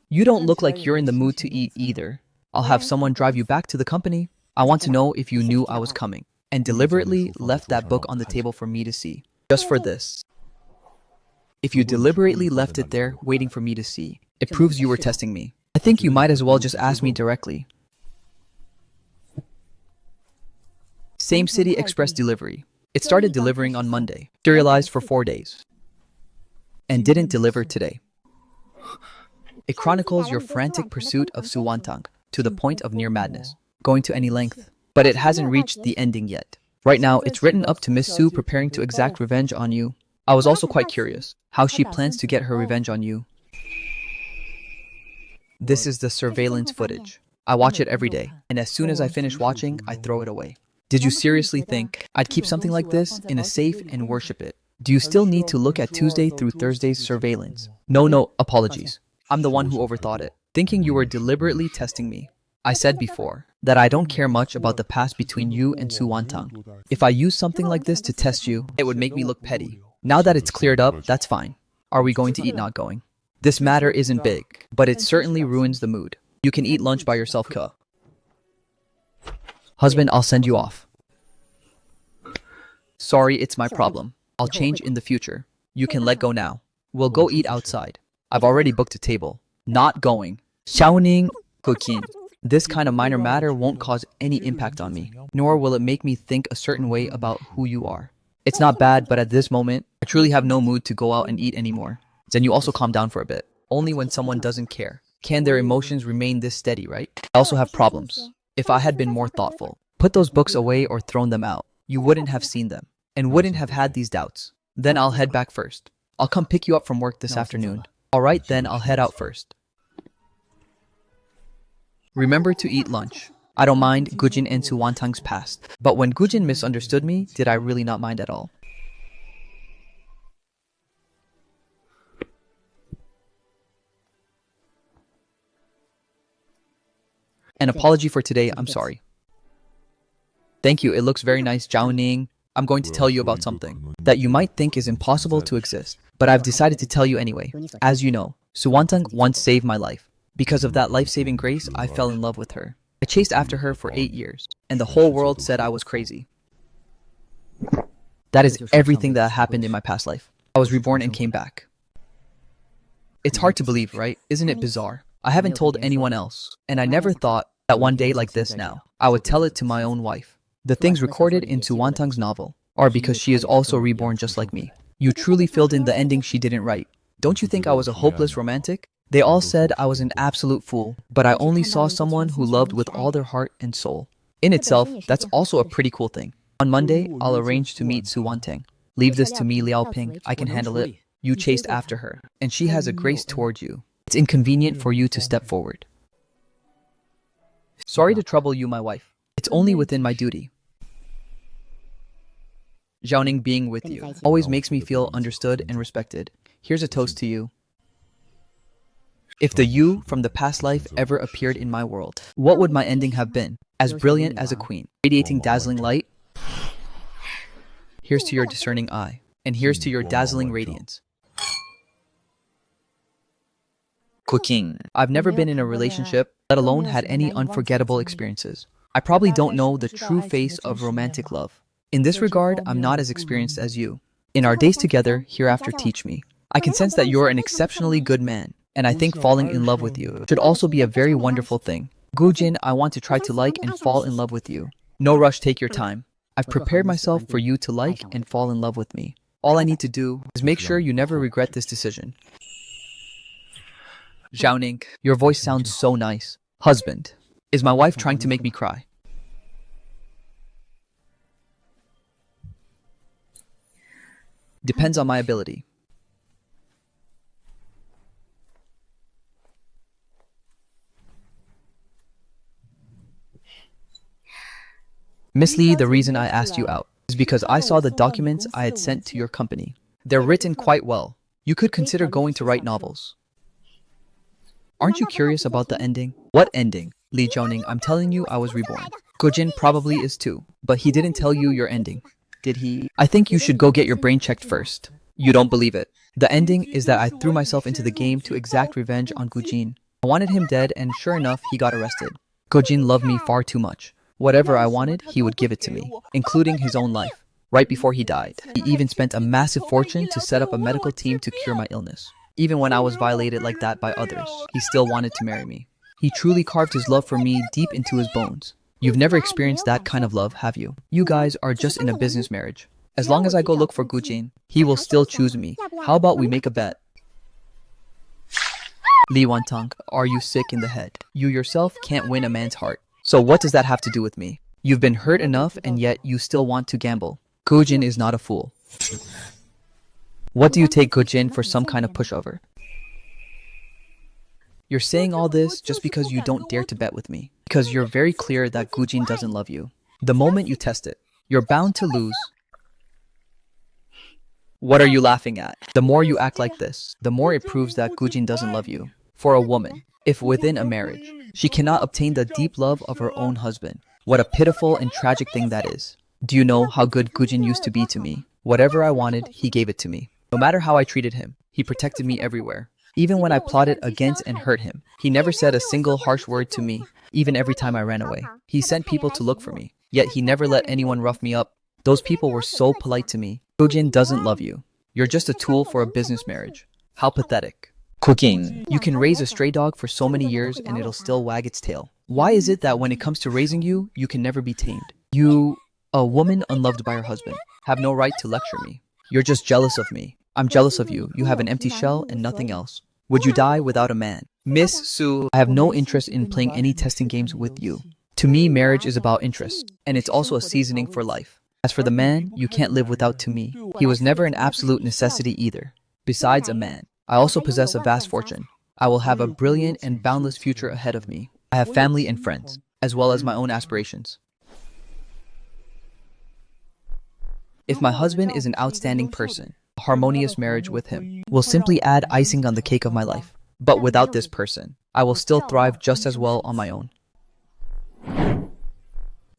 You don't look like you're in the mood to eat either. I'll have someone drive you back to the company. I want to know if you knew I was coming and deliberately left that book on the table for me to see. Just for this. If you deliberately left it there waiting for me to see, it proves you were testing me. I think you might as well just ask me directly. Same city express delivery. It started delivering on Monday, serialized for 4 days, and didn't deliver today. It chronicles your frantic pursuit of Suwantang to the point of near madness, going to any length. But it hasn't reached the ending yet. Right now, it's written up to Miss Sue preparing to exact revenge on you. I was also quite curious how she plans to get her revenge on you. This is the surveillance footage. I watch it every day, and as soon as I finish watching, I throw it away. Did you seriously think I'd keep something like this in a safe and worship it? Do you still need to look at Tuesday through Thursday's surveillance? No, apologies. I'm the one who overthought it, thinking you were deliberately testing me. I said before that I don't care much about the past between you and Suwantang. If I use something like this to test you, it would make me look petty. Now that it's cleared up, that's fine. Are we going to eat not going? This matter isn't big, but it certainly ruins the mood. You can eat lunch by yourself, Ka. Husband, I'll send you off. Sorry, it's my problem. I'll change in the future. You can let go now. We'll go eat outside. I've already booked a table. Not going. Xiaoning cooking. This kind of minor matter won't cause any impact on me, nor will it make me think a certain way about who you are. It's not bad, but at this moment, I truly have no mood to go out and eat anymore. Then you also calm down for a bit. Only when someone doesn't care can their emotions remain this steady, right? I also have problems. If I had been more thoughtful, put those books away or thrown them out, you wouldn't have seen them and wouldn't have had these doubts. Then I'll head back first. I'll come pick you up from work this afternoon. Alright, then I'll head out first. Remember to eat lunch. I don't mind Gujin and Suwantang's past, but when Gujin misunderstood me, did I really not mind at all? An apology for today, I'm sorry. Thank you, it looks very nice, Zhao Ning. I'm going to tell you about something that you might think is impossible to exist, but I've decided to tell you anyway. As you know, Suwantang once saved my life. Because of that life-saving grace, I fell in love with her. I chased after her for 8 years, and the whole world said I was crazy. That is everything that happened in my past life. I was reborn and came back. It's hard to believe, right? Isn't it bizarre? I haven't told anyone else, and I never thought that one day like this now, I would tell it to my own wife. The things recorded in Suwantang's novel are because she is also reborn just like me. You truly filled in the ending she didn't write. Don't you think I was a hopeless romantic? They all said I was an absolute fool, but I only saw someone who loved with all their heart and soul. In itself, that's also a pretty cool thing. On Monday, I'll arrange to meet Suwantang. Leave this to me, Liao Ping. I can handle it. You chased after her, and she has a grace toward you. It's inconvenient for you to step forward. Sorry to trouble you, my wife. It's only within my duty. Zhaoning, being with you always makes me feel understood and respected. Here's a toast to you. If the you from the past life ever appeared in my world, what would my ending have been? As brilliant as a queen, radiating dazzling light? Here's to your discerning eye, and here's to your dazzling radiance. Cooking. I've never been in a relationship, let alone had any unforgettable experiences. I probably don't know the true face of romantic love. In this regard, I'm not as experienced as you. In our days together, hereafter teach me. I can sense that you're an exceptionally good man, and I think falling in love with you should also be a very wonderful thing. Gujin, I want to try to like and fall in love with you. No rush, take your time. I've prepared myself for you to like and fall in love with me. All I need to do is make sure you never regret this decision. Zhaoning, your voice sounds so nice. Husband, is my wife trying to make me cry? Depends on my ability. Miss Lee, the reason I asked you out is is because I saw the documents I had sent to your company. They're written quite well. You could consider going to write novels. Aren't you curious about the ending? What ending? Lee Joning, I'm telling you I was reborn. Gojin probably is too, but he didn't tell you your ending. Did he? I think you should go get your brain checked first. You don't believe it. The ending is that I threw myself into the game to exact revenge on Gujin. I wanted him dead, and sure enough, he got arrested. Gojin loved me far too much. Whatever I wanted, he would give it to me, including his own life. Right before he died, he even spent a massive fortune to set up a medical team to cure my illness. Even when I was violated like that by others, he still wanted to marry me. He truly carved his love for me deep into his bones. You've never experienced that kind of love, have you? You guys are just in a business marriage. As long as I go look for Gujin, he will still choose me. How about we make a bet? Lee Wantang, are you sick in the head? You yourself can't win a man's heart. So what does that have to do with me? You've been hurt enough and yet you still want to gamble. Gujin is not a fool. What do you take Gujin for, some kind of pushover? You're saying all this just because you don't dare to bet with me. Because you're very clear that Gujin doesn't love you. The moment you test it, you're bound to lose. What are you laughing at? The more you act like this, the more it proves that Gujin doesn't love you. For a woman, if within a marriage, she cannot obtain the deep love of her own husband, what a pitiful and tragic thing that is. Do you know how good Gujin used to be to me? Whatever I wanted, he gave it to me. No matter how I treated him, he protected me everywhere. Even when I plotted against and hurt him, he never said a single harsh word to me, even every time I ran away. He sent people to look for me, yet he never let anyone rough me up. Those people were so polite to me. Gujin doesn't love you. You're just a tool for a business marriage. How pathetic. Cooking. You can raise a stray dog for so many years and it'll still wag its tail. Why is it that when it comes to raising you, you can never be tamed? You, a woman unloved by her husband, have no right to lecture me. You're just jealous of me. I'm jealous of you. You have an empty shell and nothing else. Would you die without a man? Miss Su, I have no interest in playing any testing games with you. To me, marriage is about interest, and it's also a seasoning for life. As for the man, you can't live without to me. He was never an absolute necessity either. Besides a man, I also possess a vast fortune. I will have a brilliant and boundless future ahead of me. I have family and friends, as well as my own aspirations. If my husband is an outstanding person, a harmonious marriage with him will simply add icing on the cake of my life. But without this person, I will still thrive just as well on my own.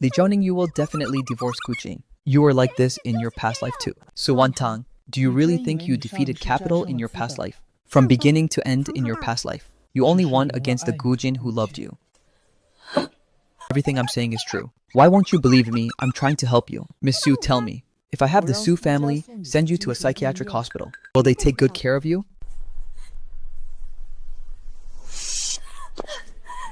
Li Zhouning, you will definitely divorce Gujin. You were like this in your past life too. Su Wantang, do you really think you defeated capital in your past life? From beginning to end in your past life, you only won against the Gujin who loved you. Everything I'm saying is true. Why won't you believe me? I'm trying to help you. Miss Su, tell me, if I have the Su family send you to a psychiatric hospital, will they take good care of you?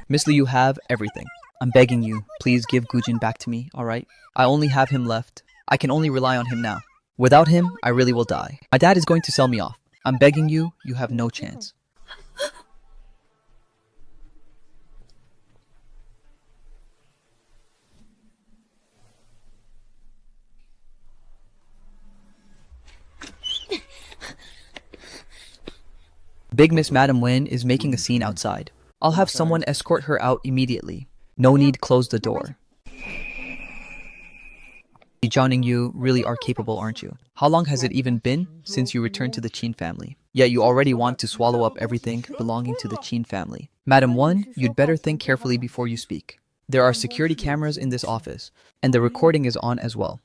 Miss Li, you have everything. I'm begging you, please give Gujin back to me, alright? I only have him left. I can only rely on him now. Without him, I really will die. My dad is going to sell me off. I'm begging you, you have no chance. Big Miss Madam Wen is making a scene outside. I'll have someone escort her out immediately. No need close the door. Li Zhouning, you really are capable, aren't you? How long has it even been since you returned to the Qin family? Yet you already want to swallow up everything belonging to the Qin family. Madam Wen, you'd better think carefully before you speak. There are security cameras in this office, and the recording is on as well.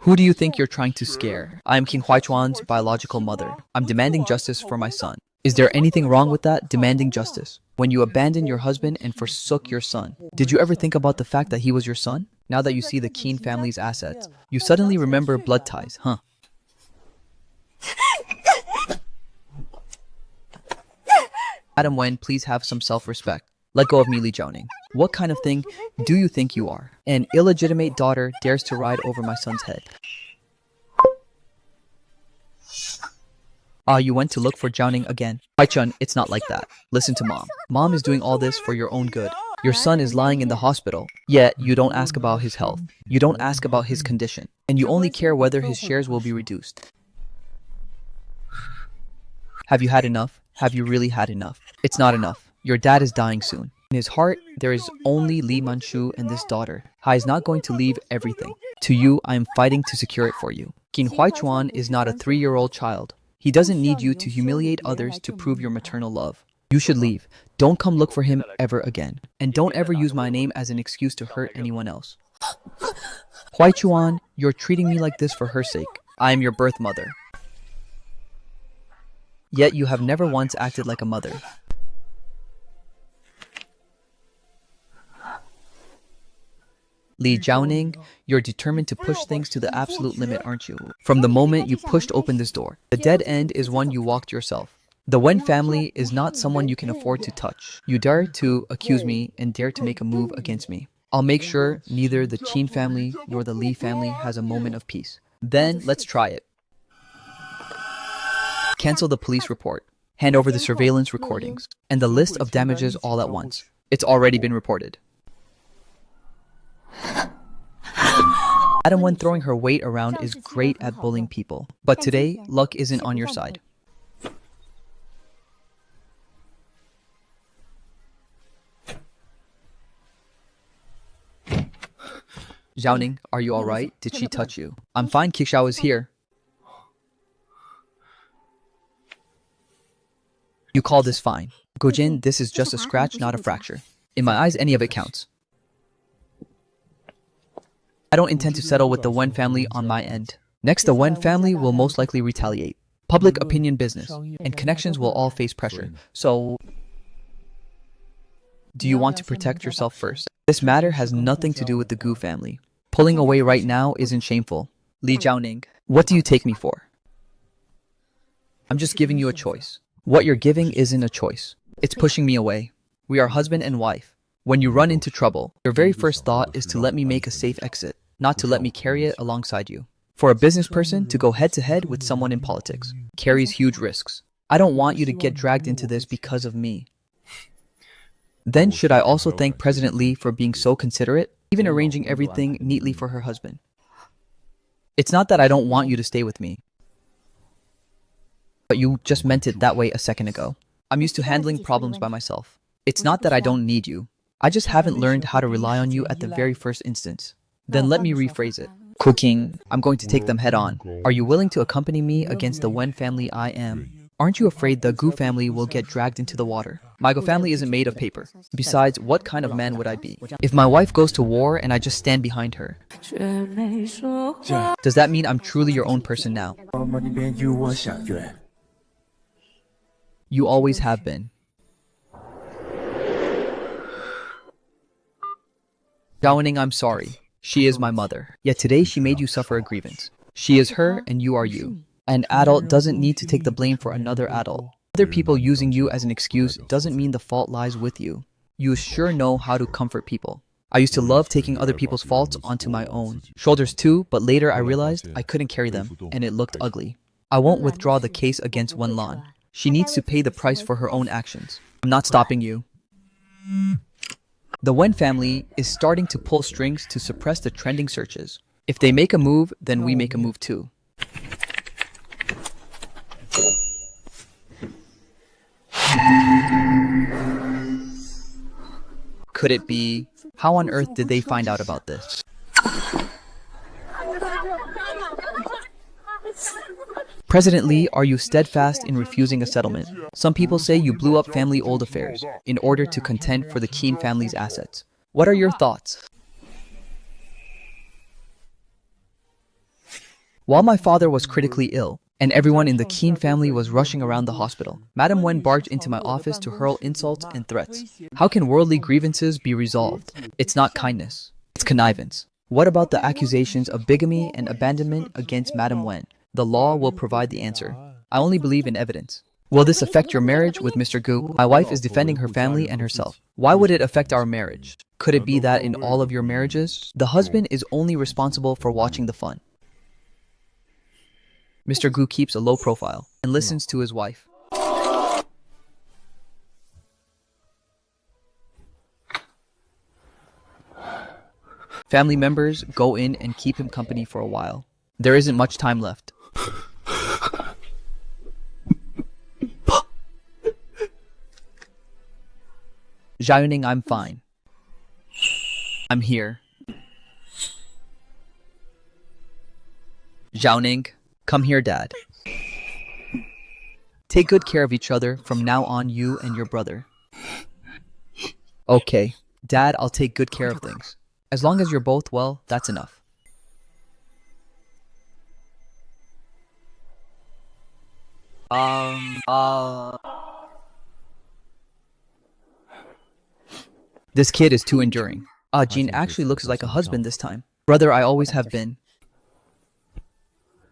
Who do you think you're trying to scare? I am King Huaichuan's biological mother. I'm demanding justice for my son. Is there anything wrong with that, demanding justice? When you abandoned your husband and forsook your son, did you ever think about the fact that he was your son? Now that you see the Qin family's assets, you suddenly remember blood ties, huh? Madam Wen, please have some self-respect. Let go of me, Li Zhouning. What kind of thing do you think you are? An illegitimate daughter dares to ride over my son's head. You went to look for Zhouning again. Huaichun, it's not like that. Listen to mom. Mom is doing all this for your own good. Your son is lying in the hospital, yet you don't ask about his health. You don't ask about his condition. And you only care whether his shares will be reduced. Have you had enough? Have you really had enough? It's not enough. Your dad is dying soon. In his heart, there is only Li Manchu and this daughter. Hai is not going to leave everything. To you, I am fighting to secure it for you. Qin Huaichuan is not a 3-year-old child. He doesn't need you to humiliate others to prove your maternal love. You should leave. Don't come look for him ever again. And don't ever use my name as an excuse to hurt anyone else. Huaichuan, you're treating me like this for her sake. I am your birth mother. Yet you have never once acted like a mother. Li Jiaoning, you're determined to push things to the absolute limit, aren't you? From the moment you pushed open this door, the dead end is one you walked yourself. The Wen family is not someone you can afford to touch. You dare to accuse me and dare to make a move against me. I'll make sure neither the Qin family nor the Li family has a moment of peace. Then let's try it. Cancel the police report. Hand over the surveillance recordings and the list of damages all at once. It's already been reported. Madam Wen throwing her weight around is great at bullying people. But today, luck isn't on your side. Zhaoning, are you alright? Did she touch you? I'm fine, Kixiao is here. You call this fine? Gojin, this is just a scratch, not a fracture. In my eyes, any of it counts. I don't intend to settle with the Wen family on my end. Next, the Wen family will most likely retaliate. Public opinion business, and connections will all face pressure. So, do you want to protect yourself first? This matter has nothing to do with the Gu family. Pulling away right now isn't shameful. Li Jiaoning, what do you take me for? I'm just giving you a choice. What you're giving isn't a choice. It's pushing me away. We are husband and wife. When you run into trouble, your very first thought is to let me make a safe exit, not to let me carry it alongside you. For a business person to go head-to-head with someone in politics carries huge risks. I don't want you to get dragged into this because of me. Then should I also thank President Li for being so considerate, even arranging everything neatly for her husband? It's not that I don't want you to stay with me, but you just meant it that way a second ago. I'm used to handling problems by myself. It's not that I don't need you. I just haven't learned how to rely on you at the very first instance. Then let me rephrase it. Cooking, I'm going to take them head on. Are you willing to accompany me against the Wen family? I am. Aren't you afraid the Gu family will get dragged into the water? My Gu family isn't made of paper. Besides, what kind of man would I be? If my wife goes to war and I just stand behind her, does that mean I'm truly your own person now? You always have been. Zhaoning, I'm sorry. She is my mother. Yet today she made you suffer a grievance. She is her and you are you. An adult doesn't need to take the blame for another adult. Other people using you as an excuse doesn't mean the fault lies with you. You sure know how to comfort people. I used to love taking other people's faults onto my own shoulders too, but later I realized I couldn't carry them, and it looked ugly. I won't withdraw the case against Wen Lan. She needs to pay the price for her own actions. I'm not stopping you. The Wen family is starting to pull strings to suppress the trending searches. If they make a move, then we make a move too. Could it be? How on earth did they find out about this? President Li, are you steadfast in refusing a settlement? Some people say you blew up family old affairs in order to contend for the Qin family's assets. What are your thoughts? While my father was critically ill, and everyone in the Qin family was rushing around the hospital, Madam Wen barged into my office to hurl insults and threats. How can worldly grievances be resolved? It's not kindness, it's connivance. What about the accusations of bigamy and abandonment against Madam Wen? The law will provide the answer. I only believe in evidence. Will this affect your marriage with Mr. Gu? My wife is defending her family and herself. Why would it affect our marriage? Could it be that in all of your marriages, the husband is only responsible for watching the fun? Mr. Gu keeps a low profile and listens to his wife. Family members go in and keep him company for a while. There isn't much time left. Zhaoning, I'm fine. I'm here. Zhaoning, come here, Dad. Take good care of each other from now on, you and your brother. Okay, Dad, I'll take good care of things. As long as you're both well, that's enough. This kid is too enduring. Jean actually looks like a husband this time. Brother, I always have been.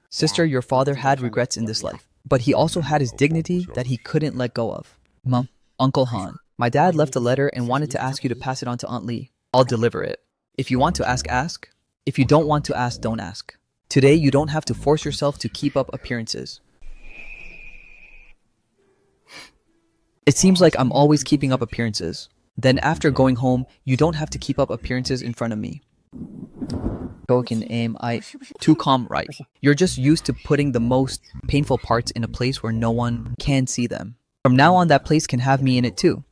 Sister, your father had regrets in this life, but he also had his dignity that he couldn't let go of. Mom, Uncle Han, my dad left a letter and wanted to ask you to pass it on to Aunt Lee. I'll deliver it. If you want to ask, ask. If you don't want to ask, don't ask. Today, you don't have to force yourself to keep up appearances. It seems like I'm always keeping up appearances. Then after going home, you don't have to keep up appearances in front of me. Too calm, right? You're just used to putting the most painful parts in a place where no one can see them. From now on, that place can have me in it too.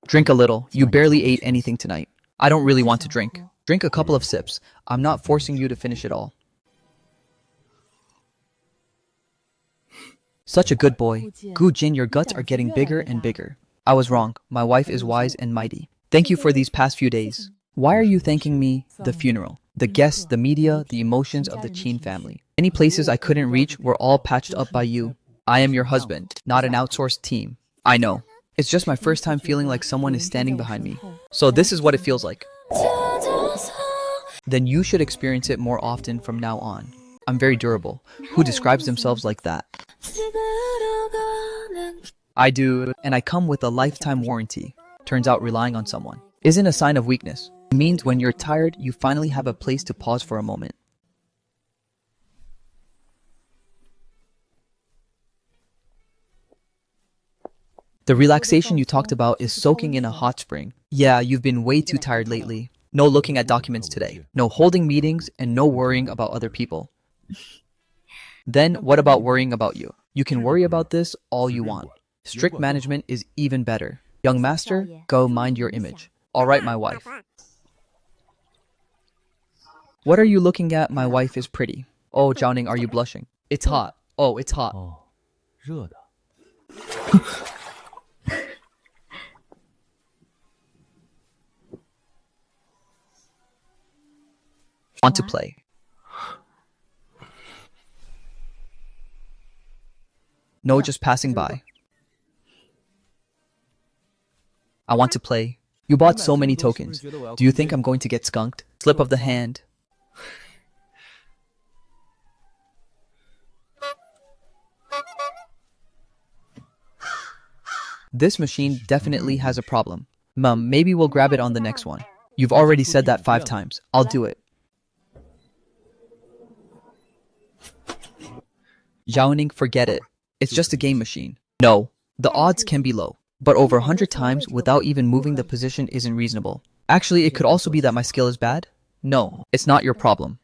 Drink a little. You barely ate anything tonight. I don't really want to drink. Drink a couple of sips. I'm not forcing you to finish it all. Such a good boy. Gu Jin, your guts are getting bigger and bigger. I was wrong. My wife is wise and mighty. Thank you for these past few days. Why are you thanking me? The funeral, the guests, the media, the emotions of the Qin family. Any places I couldn't reach were all patched up by you. I am your husband, not an outsourced team. I know. It's just my first time feeling like someone is standing behind me. So this is what it feels like. Then you should experience it more often from now on. I'm very durable. Who describes themselves like that? I do, and I come with a lifetime warranty. Turns out relying on someone isn't a sign of weakness. It means when you're tired, you finally have a place to pause for a moment. The relaxation you talked about is soaking in a hot spring. Yeah, you've been way too tired lately. No looking at documents today. No holding meetings and no worrying about other people. Then what about worrying about you? You can worry about this all you want. Strict management is even better. Young master, go mind your image. All right, my wife. What are you looking at? My wife is pretty. Oh, Zhaoning, are you blushing? It's hot. Oh, it's hot. Want to play? No, just passing by. I want to play. You bought so many tokens. Do you think I'm going to get skunked? Slip of the hand. This machine definitely has a problem. Mom, maybe we'll grab it on the next one. You've already said that 5 times. I'll do it. Zhaoning, forget it. It's just a game machine. No, the odds can be low, but over 100 times without even moving the position isn't reasonable. Actually, it could also be that my skill is bad. No, it's not your problem.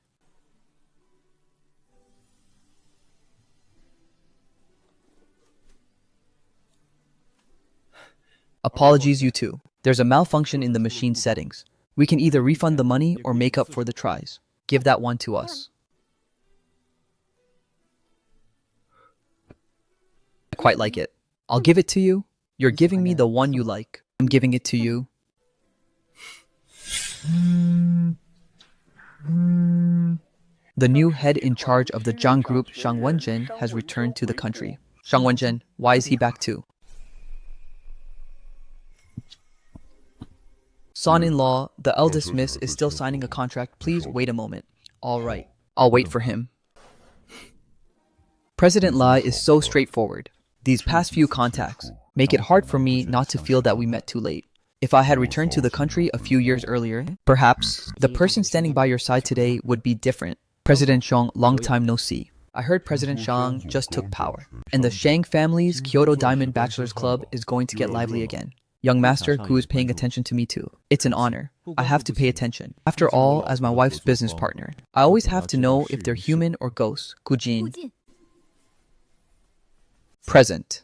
Apologies, you two. There's a malfunction in the machine settings. We can either refund the money or make up for the tries. Give that one to us. I quite like it. I'll give it to you. You're giving me the one you like. I'm giving it to you. The new head in charge of the Zhang Group, Shang Wenjin, has returned to the country. Shang Wenjin, why is he back too? Son-in-law, the eldest miss, is still signing a contract. Please wait a moment. All right, I'll wait for him. President Lai is so straightforward. These past few contacts make it hard for me not to feel that we met too late. If I had returned to the country a few years earlier, perhaps the person standing by your side today would be different. President Xiong, long time no see. I heard President Shang just took power, and the Shang family's Kyoto Diamond Bachelors Club is going to get lively again. Young master, who is paying attention to me too. It's an honor. I have to pay attention. After all, as my wife's business partner, I always have to know if they're human or ghosts. Gujin. Present.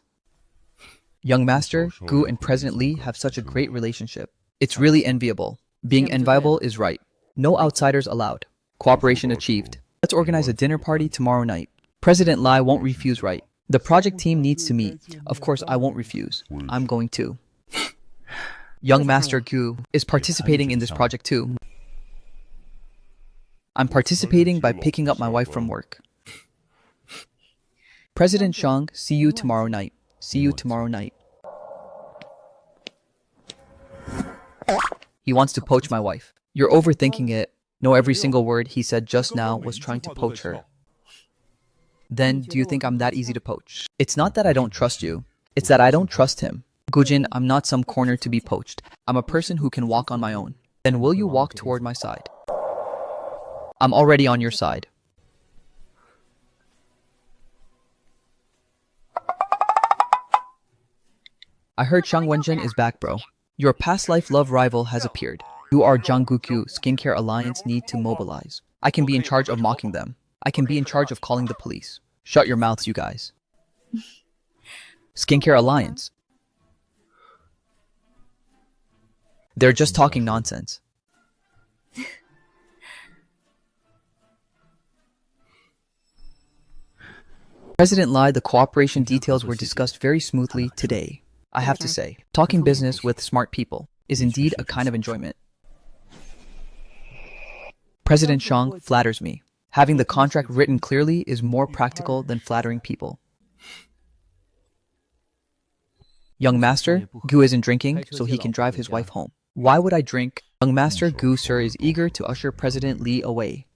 Young master, Gu and President Lee have such a great relationship. It's really enviable. Being enviable is right. No outsiders allowed. Cooperation achieved. Let's organize a dinner party tomorrow night. President Lai won't refuse, right? The project team needs to meet. Of course, I won't refuse. I'm going to. Young Master Gu is participating in this project too. I'm participating by picking up my wife from work. President Shang, see you tomorrow night. See you tomorrow night. He wants to poach my wife. You're overthinking it. No, every single word he said just now was trying to poach her. Then, do you think I'm that easy to poach? It's not that I don't trust you. It's that I don't trust him. Gujin, I'm not some corner to be poached. I'm a person who can walk on my own. Then will you walk toward my side? I'm already on your side. I heard Shang Wenjin is back, bro. Your past life love rival has appeared. You are Janggukyu Skincare Alliance need to mobilize. I can be in charge of mocking them. I can be in charge of calling the police. Shut your mouths, you guys. Skincare Alliance. They're just talking nonsense. President Lai, the cooperation details were discussed very smoothly today. I have to say, talking business with smart people is indeed a kind of enjoyment. President Shang flatters me. Having the contract written clearly is more practical than flattering people. Young Master, Gu isn't drinking, so he can drive his wife home. Why would I drink? Young Master Gu, sir, is eager to usher President Lee away.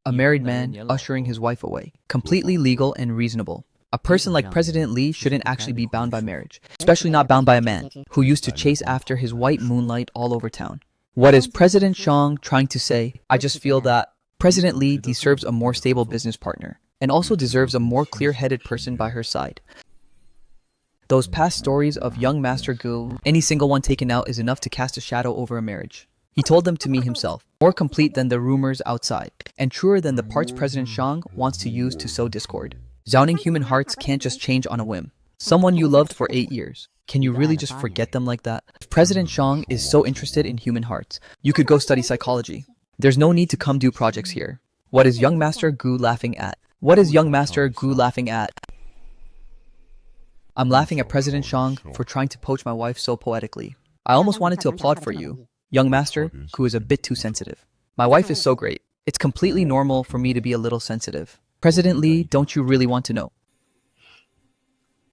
A married man ushering his wife away. Completely legal and reasonable. A person like President Lee shouldn't actually be bound by marriage, especially not bound by a man who used to chase after his white moonlight all over town. What is President Shang trying to say? I just feel that President Lee deserves a more stable business partner and also deserves a more clear-headed person by her side. Those past stories of young Master Gu, any single one taken out is enough to cast a shadow over a marriage. He told them to me himself, more complete than the rumors outside, and truer than the parts President Shang wants to use to sow discord. Zowning human hearts can't just change on a whim. Someone you loved for 8 years. Can you really just forget them like that? If President Shang is so interested in human hearts, you could go study psychology. There's no need to come do projects here. What is young Master Gu laughing at? What is young Master Gu laughing at? I'm laughing at President Shang for trying to poach my wife so poetically. I almost wanted to applaud for you. Young Master Gu is a bit too sensitive. My wife is so great. It's completely normal for me to be a little sensitive. President Lee, don't you really want to know?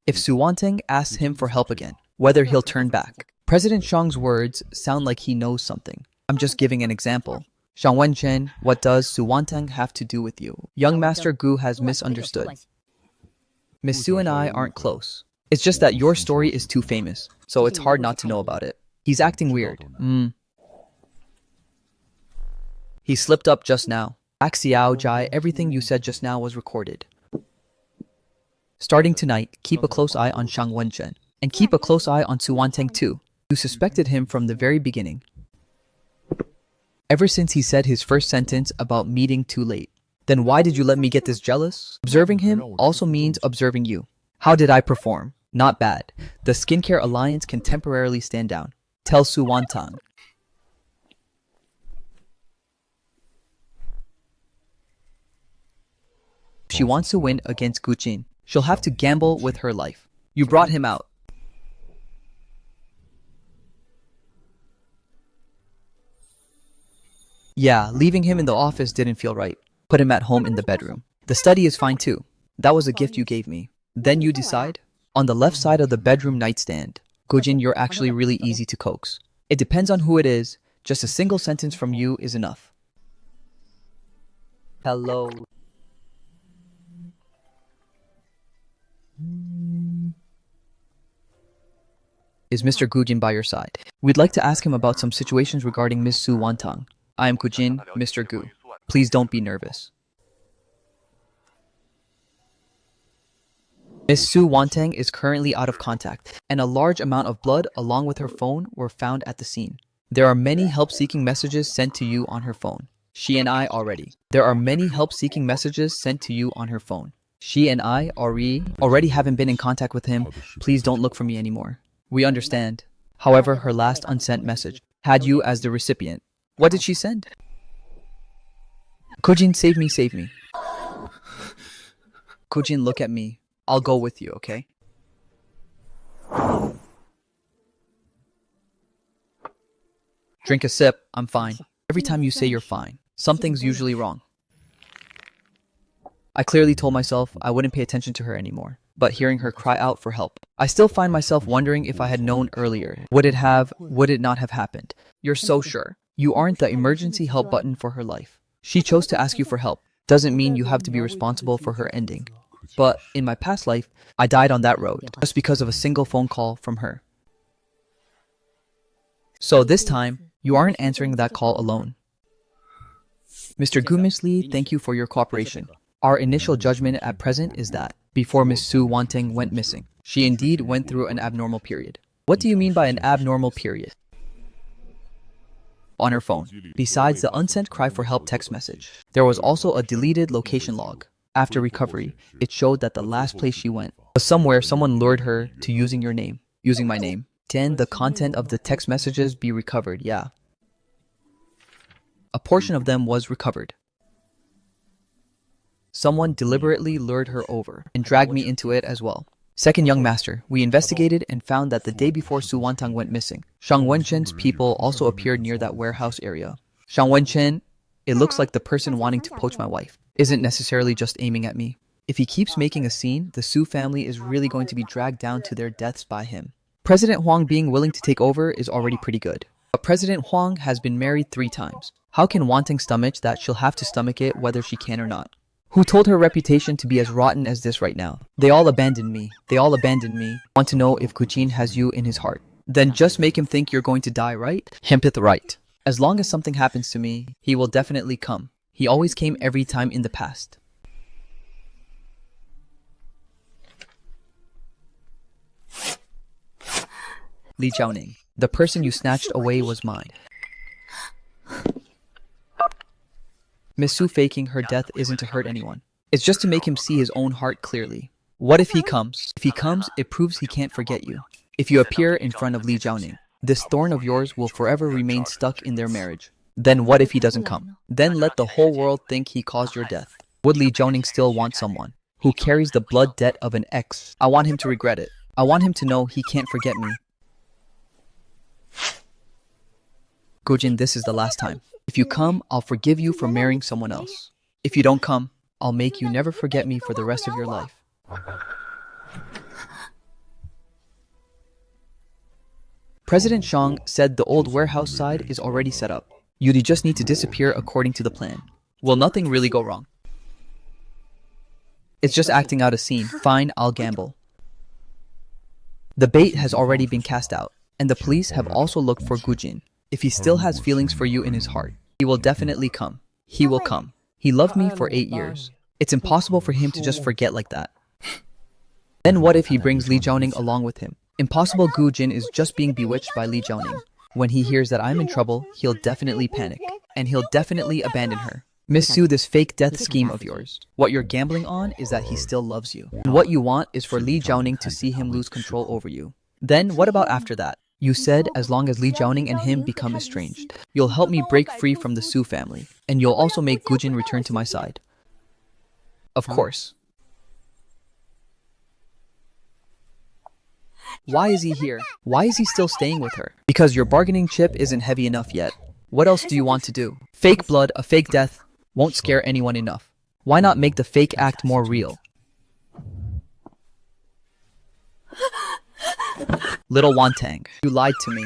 If Su Wanteng asks him for help again, whether he'll turn back. President Shang's words sound like he knows something. I'm just giving an example. Shang Wenchen, what does Su Wanteng have to do with you? Young Master Gu has misunderstood. Miss Su and I aren't close. It's just that your story is too famous, so it's hard not to know about it. He's acting weird. He slipped up just now. Xiao Jai, everything you said just now was recorded. Starting tonight, keep a close eye on Shang Wenchen. And keep a close eye on Su Wanteng too. You suspected him from the very beginning. Ever since he said his first sentence about meeting too late. Then why did you let me get this jealous? Observing him also means observing you. How did I perform? Not bad. The Skincare Alliance can temporarily stand down. Tell Su Wantang. If she wants to win against Guqin, she'll have to gamble with her life. You brought him out. Yeah, leaving him in the office didn't feel right. Put him at home in the bedroom. The study is fine too. That was a gift you gave me. Then you decide? On the left side of the bedroom nightstand. Gujin, you're actually really easy to coax. It depends on who it is. Just a single sentence from you is enough. Hello. Is Mr. Gujin by your side? We'd like to ask him about some situations regarding Miss Su Wantang. I am Gujin, Mr. Gu. Please don't be nervous. Miss Su Wantang is currently out of contact, and a large amount of blood along with her phone were found at the scene. There are many help-seeking messages sent to you on her phone. She and I already. There are many help-seeking messages sent to you on her phone. She and I already haven't been in contact with him. Please don't look for me anymore. We understand. However, her last unsent message had you as the recipient. What did she send? Kojin, save me, save me. Kojin, look at me. I'll go with you, okay? Drink a sip, I'm fine. Every time you say you're fine, something's usually wrong. I clearly told myself I wouldn't pay attention to her anymore, but hearing her cry out for help, I still find myself wondering if I had known earlier. Would it not have happened? You're so sure. You aren't the emergency help button for her life. She chose to ask you for help. Doesn't mean you have to be responsible for her ending. But in my past life, I died on that road just because of a single phone call from her. So this time, you aren't answering that call alone. Mr. Gumis Lee, thank you for your cooperation. Our initial judgment at present is that before Miss Su Wanteng went missing, she indeed went through an abnormal period. What do you mean by an abnormal period? On her phone, besides the unsent cry for help text message, there was also a deleted location log. After recovery, it showed that the last place she went was somewhere someone lured her to using my name. Can the content of the text messages be recovered? Yeah. A portion of them was recovered. Someone deliberately lured her over and dragged me into it as well. Second young master, we investigated and found that the day before Su Wantang went missing, Shang Wenchen's people also appeared near that warehouse area. Shang Wenchen, it looks like the person wanting to poach my wife isn't necessarily just aiming at me. If he keeps making a scene, the Su family is really going to be dragged down to their deaths by him. President Huang being willing to take over is already pretty good. But President Huang has been married 3 times. How can Wantang stomach that she'll have to stomach it whether she can or not? Who told her reputation to be as rotten as this right now? They all abandoned me. Want to know if Kuchin has you in his heart. Then just make him think you're going to die, right? Hempith right. As long as something happens to me, he will definitely come. He always came every time in the past. Li Jiaoning, the person you snatched away was mine. Miss Su faking her death isn't to hurt anyone. It's just to make him see his own heart clearly. What if he comes? If he comes, it proves he can't forget you. If you appear in front of Li Jiaoning, this thorn of yours will forever remain stuck in their marriage. Then what if he doesn't come? Then let the whole world think he caused your death. Would Li Jiaoning still want someone who carries the blood debt of an ex? I want him to regret it. I want him to know he can't forget me. Gojin, this is the last time. If you come, I'll forgive you for marrying someone else. If you don't come, I'll make you never forget me for the rest of your life. President Shang said the old warehouse side is already set up. You just need to disappear according to the plan. Will nothing really go wrong? It's just acting out a scene. Fine, I'll gamble. The bait has already been cast out, and the police have also looked for Gujin. If he still has feelings for you in his heart, he will definitely come. He will come. He loved me for 8 years. It's impossible for him to just forget like that. Then what if he brings Li Jiaoning along with him? Impossible. Gujin is just being bewitched by Li Jiaoning. When he hears that I'm in trouble, he'll definitely panic, and he'll definitely abandon her. Miss Su, this fake death scheme of yours, what you're gambling on is that he still loves you. And what you want is for Li Jiaoning to see him lose control over you. Then what about after that? You said as long as Li Jiaoning and him become estranged, you'll help me break free from the Su family, and you'll also make Gujin return to my side. Of course. Why is he here? Why is he still staying with her? Because your bargaining chip isn't heavy enough yet. What else do you want to do? Fake blood, a fake death, won't scare anyone enough. Why not make the fake act more real? Little Wantang, you lied to me.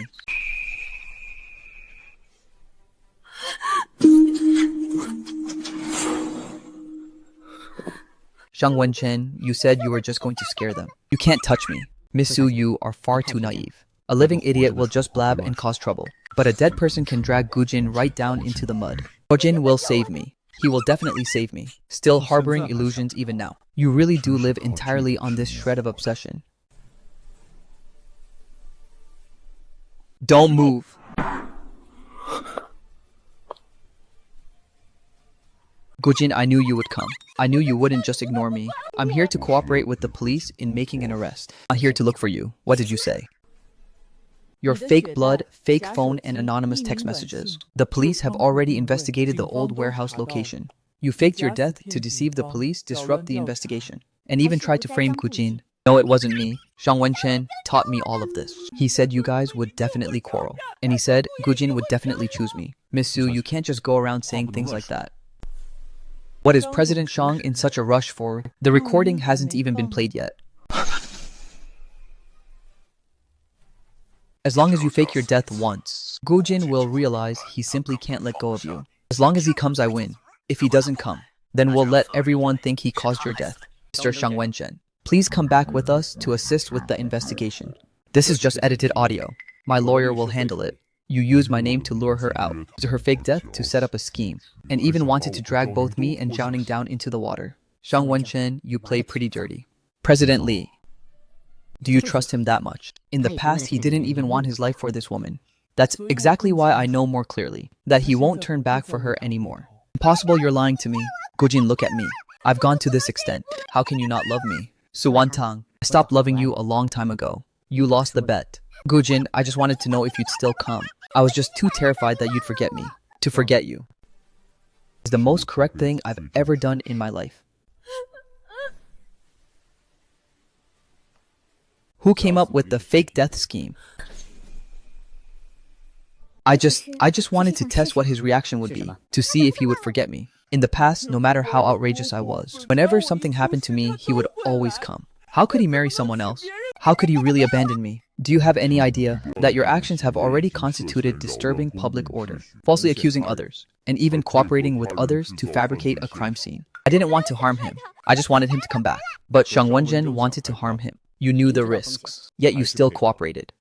Shang Wenchen, you said you were just going to scare them. You can't touch me. Miss Su, you are far too naive. A living idiot will just blab and cause trouble. But a dead person can drag Gujin right down into the mud. Gujin will save me. He will definitely save me. Still harboring illusions even now. You really do live entirely on this shred of obsession. Don't move. Gujin, I knew you would come. I knew you wouldn't just ignore me. I'm here to cooperate with the police in making an arrest. I'm here to look for you. What did you say? Your fake blood, fake phone, and anonymous text messages. The police have already investigated the old warehouse location. You faked your death to deceive the police, disrupt the investigation, and even tried to frame Kujin. No, it wasn't me. Zhang Wenchen taught me all of this. He said you guys would definitely quarrel. And he said Gujin would definitely choose me. Miss Su, you can't just go around saying things like that. What is President Shang in such a rush for? The recording hasn't even been played yet. As long as you fake your death once, Gujin will realize he simply can't let go of you. As long as he comes, I win. If he doesn't come, then we'll let everyone think he caused your death. Mr. Shang Wenchen, please come back with us to assist with the investigation. This is just edited audio. My lawyer will handle it. You used my name to lure her out, to her fake death to set up a scheme, and even wanted to drag both me and Jiaoning down into the water. Shang Wenchen, you play pretty dirty. President Li, do you trust him that much? In the past, he didn't even want his life for this woman. That's exactly why I know more clearly that he won't turn back for her anymore. Impossible, you're lying to me. Gujin, look at me. I've gone to this extent. How can you not love me? Suwantang, I stopped loving you a long time ago. You lost the bet. Gujin, I just wanted to know if you'd still come. I was just too terrified that you'd forget me. To forget you is the most correct thing I've ever done in my life. Who came up with the fake death scheme? I just wanted to test what his reaction would be, to see if he would forget me. In the past, no matter how outrageous I was, whenever something happened to me, he would always come. How could he marry someone else? How could he really abandon me? Do you have any idea that your actions have already constituted disturbing public order, falsely accusing others, and even cooperating with others to fabricate a crime scene? I didn't want to harm him. I just wanted him to come back. But Shang Wenchen wanted to harm him. You knew the risks, yet you still cooperated.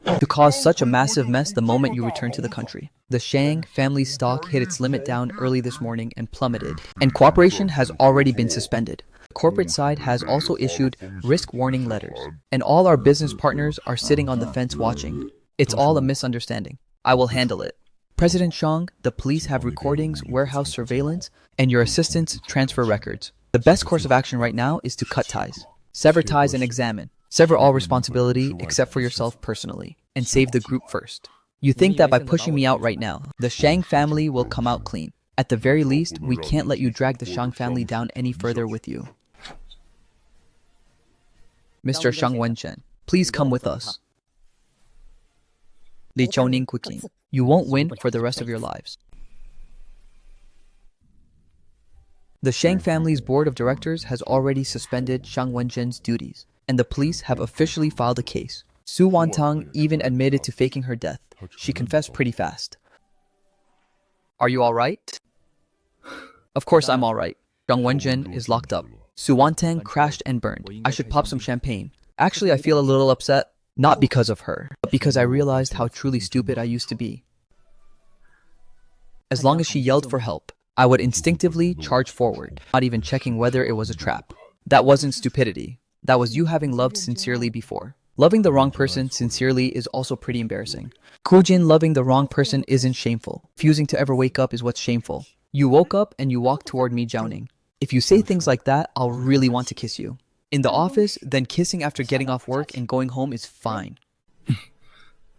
To cause such a massive mess the moment you returned to the country. The Shang family's stock hit its limit down early this morning and plummeted, and cooperation has already been suspended. The corporate side has also issued risk warning letters, and all our business partners are sitting on the fence watching. It's all a misunderstanding. I will handle it. President Shang, the police have recordings, warehouse surveillance, and your assistants transfer records. The best course of action right now is to cut ties. Sever ties and examine. Sever all responsibility except for yourself personally, and save the group first. You think that by pushing me out right now, the Shang family will come out clean. At the very least, we can't let you drag the Shang family down any further with you. Mr. Shang Wenchen, please come with us. Li Chouning Quiqing, you won't win for the rest of your lives. The Shang family's board of directors has already suspended Shang Wenchen's duties, and the police have officially filed a case. Su Wantang even admitted to faking her death. She confessed pretty fast. Are you alright? Of course I'm alright. Shang Wenchen is locked up. Su Wantang crashed and burned. I should pop some champagne. Actually, I feel a little upset. Not because of her, but because I realized how truly stupid I used to be. As long as she yelled for help, I would instinctively charge forward, not even checking whether it was a trap. That wasn't stupidity. That was you having loved sincerely before. Loving the wrong person sincerely is also pretty embarrassing. Kujin, loving the wrong person isn't shameful. Refusing to ever wake up is what's shameful. You woke up and you walked toward me, Jiaoning. If you say things like that, I'll really want to kiss you. In the office, then kissing after getting off work and going home is fine.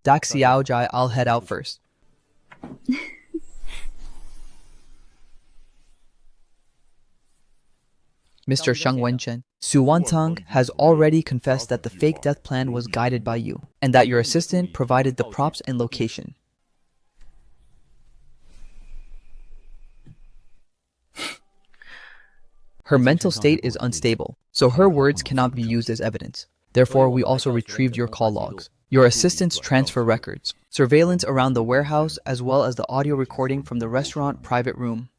Dak Xiao Jai, I'll head out first. Mr. Shang Wenchen, Su Wantang has already confessed that the fake death plan was guided by you, and that your assistant provided the props and location. Her mental state is unstable, so her words cannot be used as evidence. Therefore, we also retrieved your call logs, your assistant's transfer records, surveillance around the warehouse, as well as the audio recording from the restaurant private room.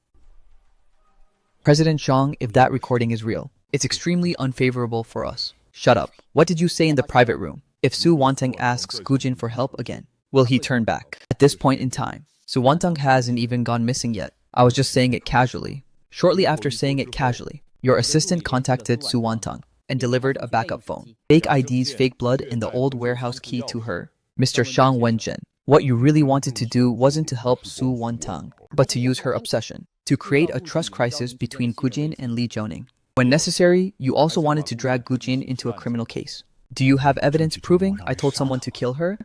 President Shang, if that recording is real, it's extremely unfavorable for us. Shut up. What did you say in the private room? If Su Wantang asks Gujin for help again, will he turn back? At this point in time, Su Wantang hasn't even gone missing yet. I was just saying it casually. Shortly after saying it casually, your assistant contacted Su Wantang and delivered a backup phone, fake IDs, fake blood, and the old warehouse key to her. Mr. Shang Wenchen, what you really wanted to do wasn't to help Su Wantang, but to use her obsession to create a trust crisis between Gujin and Li Jiaoning. When necessary, you also wanted to drag Gujin into a criminal case. Do you have evidence proving I told someone to kill her?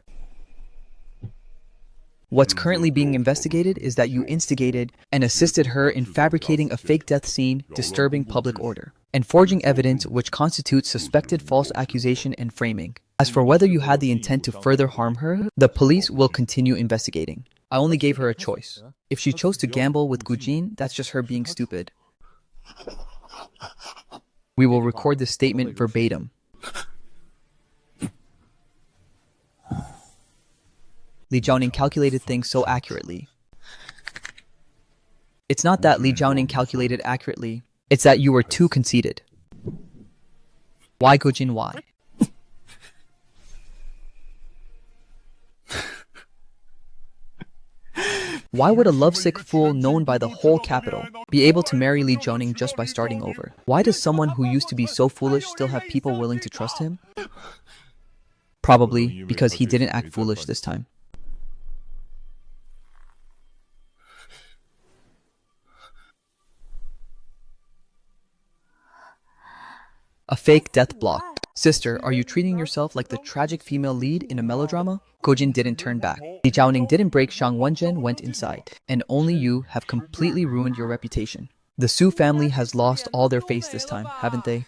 What's currently being investigated is that you instigated and assisted her in fabricating a fake death scene, disturbing public order, and forging evidence which constitutes suspected false accusation and framing. As for whether you had the intent to further harm her, the police will continue investigating. I only gave her a choice. If she chose to gamble with Gujin, that's just her being stupid. We will record this statement verbatim. Li Jiaoning calculated things so accurately. It's not that Li Jiaoning calculated accurately, it's that you were too conceited. Why Gujin, why? Why would a lovesick fool known by the whole capital be able to marry Li Jiaoning just by starting over? Why does someone who used to be so foolish still have people willing to trust him? Probably because he didn't act foolish this time. A fake death block. Sister, are you treating yourself like the tragic female lead in a melodrama? Gojin didn't turn back. Li Jiaoning didn't break. Shang Wenzhen went inside. And only you have completely ruined your reputation. The Su family has lost all their face this time, haven't they?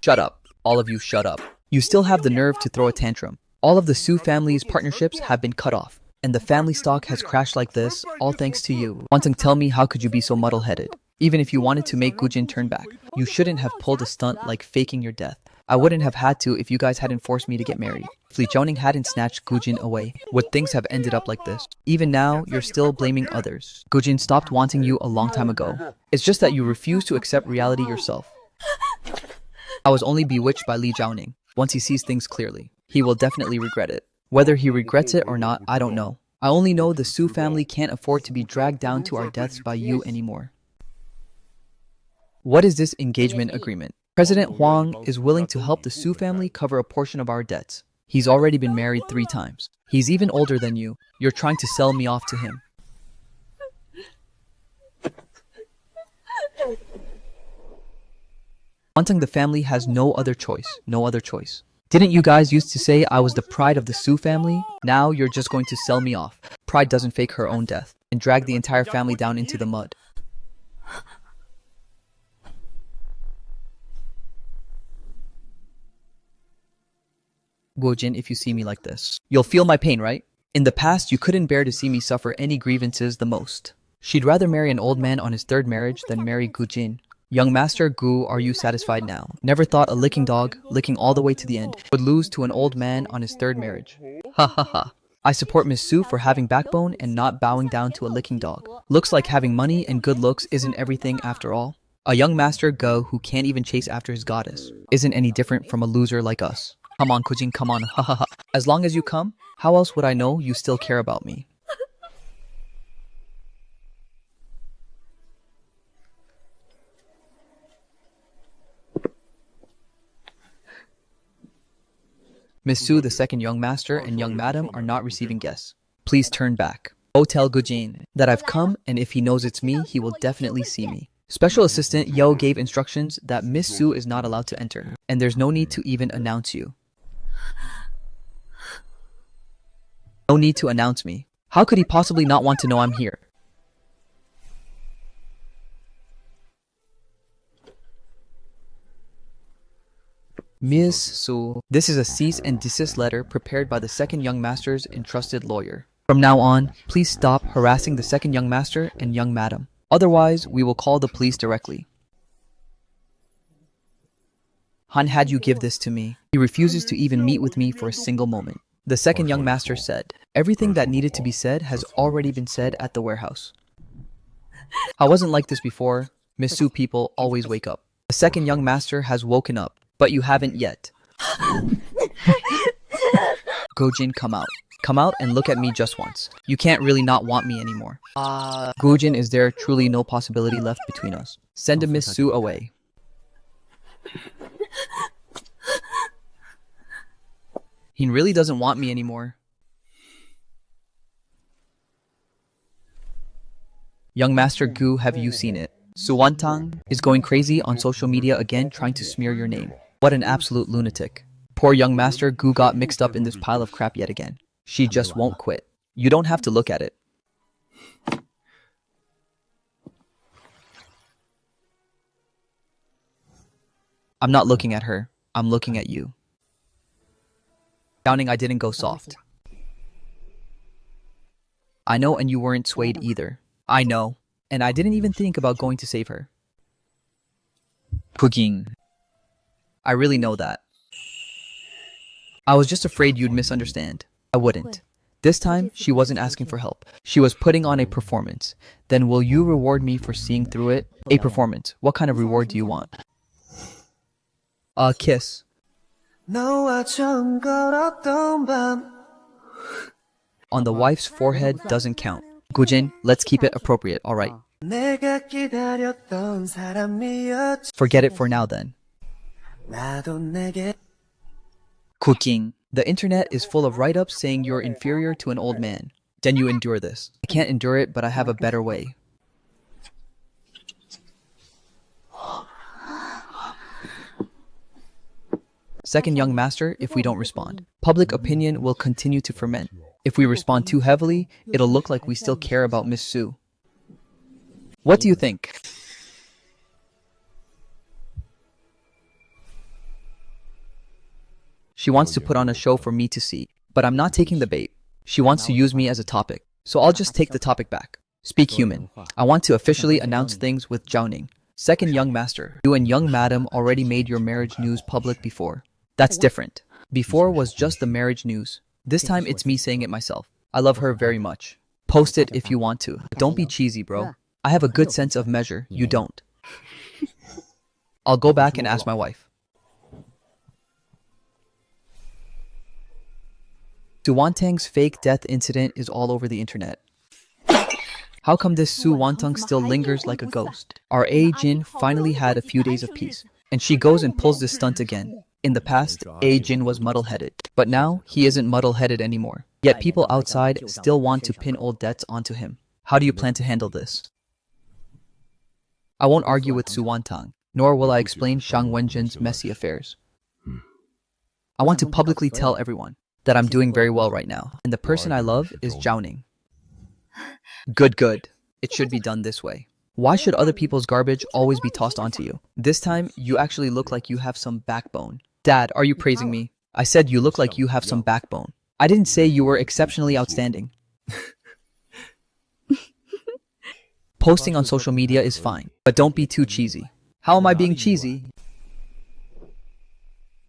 Shut up. All of you shut up. You still have the nerve to throw a tantrum. All of the Su family's partnerships have been cut off. And the family stock has crashed like this, all thanks to you. Wantong, tell me, how could you be so muddle-headed? Even if you wanted to make Gujin turn back, you shouldn't have pulled a stunt like faking your death. I wouldn't have had to if you guys hadn't forced me to get married. If Li Jiaoning hadn't snatched Gujin away, would things have ended up like this? Even now, you're still blaming others. Gujin stopped wanting you a long time ago. It's just that you refuse to accept reality yourself. I was only bewitched by Li Jiaoning. Once he sees things clearly, he will definitely regret it. Whether he regrets it or not, I don't know. I only know the Su family can't afford to be dragged down to our deaths by you anymore. What is this engagement agreement? President Huang is willing to help the Su family cover a portion of our debts. He's already been married 3 times. He's even older than you. You're trying to sell me off to him. Wantong, the family has no other choice. No other choice. Didn't you guys used to say I was the pride of the Su family? Now you're just going to sell me off. Pride doesn't fake her own death and drag the entire family down into the mud. Guojin, if you see me like this, you'll feel my pain, right? In the past, you couldn't bear to see me suffer any grievances the most. She'd rather marry an old man on his 3rd marriage than marry Gujin. Young Master Gu, are you satisfied now? Never thought a licking dog, licking all the way to the end, would lose to an old man on his 3rd marriage. Ha ha ha. I support Miss Su for having backbone and not bowing down to a licking dog. Looks like having money and good looks isn't everything after all. A young Master Go who can't even chase after his goddess isn't any different from a loser like us. Come on, Kujin, come on, ha ha ha. As long as you come, how else would I know you still care about me? Miss Su, the 2nd young master, and young madam are not receiving guests. Please turn back. Go tell Gujin that I've come, and if he knows it's me, he will definitely see me. Special Assistant Yo gave instructions that Miss Su is not allowed to enter, and there's no need to even announce you. No need to announce me. How could he possibly not want to know I'm here? Ms. Su, this is a cease and desist letter prepared by the 2nd young master's entrusted lawyer. From now on, please stop harassing the 2nd young master and young madam. Otherwise, we will call the police directly. Han had you give this to me. He refuses to even meet with me for a single moment. The 2nd young master said, everything that needed to be said has already been said at the warehouse. I wasn't like this before. Miss Su people always wake up. The 2nd young master has woken up, but you haven't yet. Gojin, come out. Come out and look at me just once. You can't really not want me anymore. Gujin, is there truly no possibility left between us? Send a Miss Su away. He really doesn't want me anymore. Young Master Gu, have you seen it? Suwantang is going crazy on social media again, trying to smear your name. What an absolute lunatic. Poor young master Gu got mixed up in this pile of crap yet again. She just won't quit. You don't have to look at it. I'm not looking at her. I'm looking at you. Counting I didn't go soft. I know, and you weren't swayed either. I know. And I didn't even think about going to save her. Cooking. I really know that. I was just afraid you'd misunderstand. I wouldn't. This time, she wasn't asking for help. She was putting on a performance. Then will you reward me for seeing through it? A performance. What kind of reward do you want? A kiss. On the wife's forehead doesn't count. Gujin, let's keep it appropriate, alright? Forget it for now then. Cooking. The internet is full of write-ups saying you're inferior to an old man. Then you endure this. I can't endure it, but I have a better way. Second young master, if we don't respond, public opinion will continue to ferment. If we respond too heavily, it'll look like we still care about Miss Sue. What do you think? She wants to put on a show for me to see, but I'm not taking the bait. She wants to use me as a topic, so I'll just take the topic back. Speak human. I want to officially announce things with Zhao. Second young master, you and young madam already made your marriage news public before. That's different. Before was just the marriage news. This time it's me saying it myself. I love her very much. Post it if you want to. Don't be cheesy, bro. I have a good sense of measure. You don't. I'll go back and ask my wife. Su Wantang's fake death incident is all over the internet. How come this Su Wantang still lingers like a ghost? Our A Jin finally had a few days of peace, and she goes and pulls this stunt again. In the past, A Jin was muddle-headed, but now he isn't muddle-headed anymore. Yet people outside still want to pin old debts onto him. How do you plan to handle this? I won't argue with Su Wantang, nor will I explain Shang Wenjin's messy affairs. I want to publicly tell everyone that I'm doing very well right now, and the person I love is Zhao Ning. Good. It should be done this way. Why should other people's garbage always be tossed onto you? This time, you actually look like you have some backbone. Dad, are you praising me? I said you look like you have some backbone. I didn't say you were exceptionally outstanding. Posting on social media is fine, but don't be too cheesy. How am I being cheesy?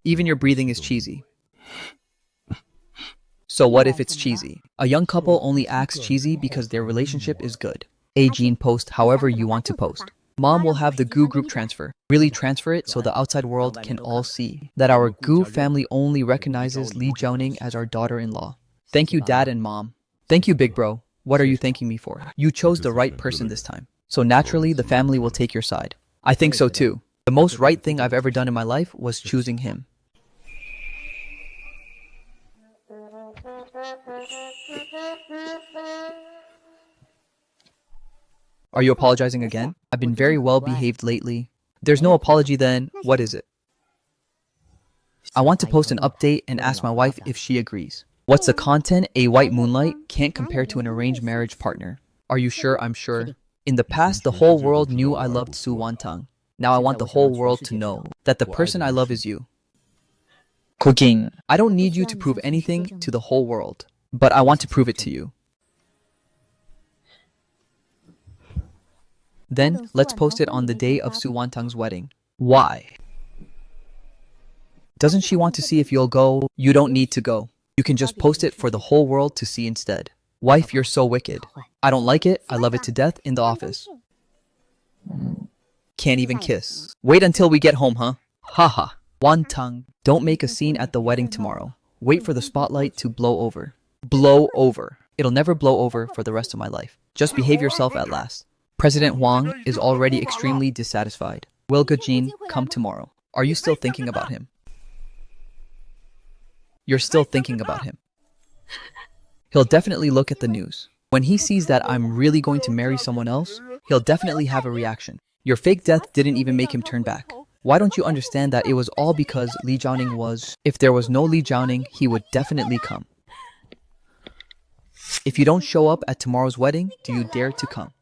Even your breathing is cheesy. So what if it's cheesy? A young couple only acts cheesy because their relationship is good. A Jean, post however you want to post. Mom will have the Gu group transfer. Really transfer it so the outside world can all see that our Gu family only recognizes Li Jiaoning as our daughter-in-law. Thank you, Dad and Mom. Thank you, big bro. What are you thanking me for? You chose the right person this time. So naturally, the family will take your side. I think so too. The most right thing I've ever done in my life was choosing him. Are you apologizing again? I've been very well behaved lately. There's no apology then. What is it? I want to post an update and ask my wife if she agrees. What's the content? A white moonlight can't compare to an arranged marriage partner. Are you sure? I'm sure. In the past, the whole world knew I loved Su Wantang. Now I want the whole world to know that the person I love is you. Cooking. I don't need you to prove anything to the whole world, but I want to prove it to you. Then, let's post it on the day of Su Wantang's wedding. Why? Doesn't she want to see if you'll go? You don't need to go. You can just post it for the whole world to see instead. Wife, you're so wicked. I don't like it. I love it to death in the office. Can't even kiss. Wait until we get home, huh? Haha. Wantang. Don't make a scene at the wedding tomorrow. Wait for the spotlight to blow over. Blow over. It'll never blow over for the rest of my life. Just behave yourself at last. President Huang is already extremely dissatisfied. Will Gajin come tomorrow? Are you still thinking about him? You're still thinking about him. He'll definitely look at the news. When he sees that I'm really going to marry someone else, he'll definitely have a reaction. Your fake death didn't even make him turn back. Why don't you understand that it was all because Li Jiaoning was... If there was no Li Jiaoning, he would definitely come. If you don't show up at tomorrow's wedding, do you dare to come?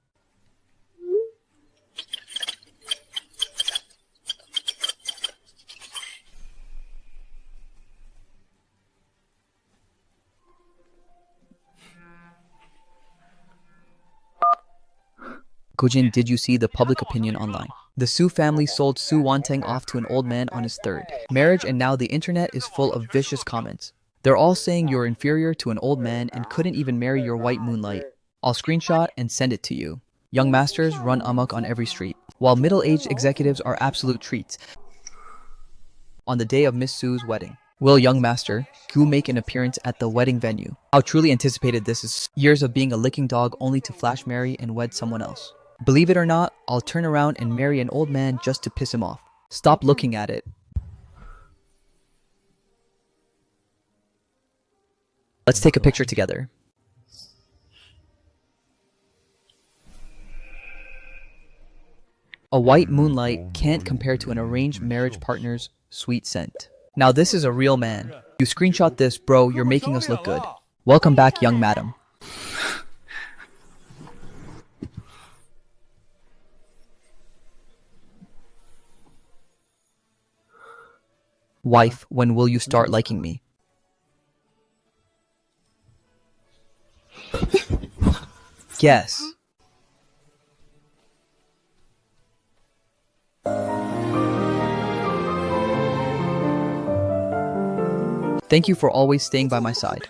Gujin, did you see the public opinion online? The Su family sold Su Wanteng off to an old man on his third marriage, and now the internet is full of vicious comments. They're all saying you're inferior to an old man and couldn't even marry your white moonlight. I'll screenshot and send it to you. Young masters run amok on every street, while middle-aged executives are absolute treats. On the day of Miss Su's wedding, will young master Gu make an appearance at the wedding venue? How truly anticipated this is. Years of being a licking dog only to flash marry and wed someone else. Believe it or not, I'll turn around and marry an old man just to piss him off. Stop looking at it. Let's take a picture together. A white moonlight can't compare to an arranged marriage partner's sweet scent. Now this is a real man. You screenshot this, bro, you're making us look good. Welcome back, young madam. Wife, when will you start liking me? Guess. Thank you for always staying by my side.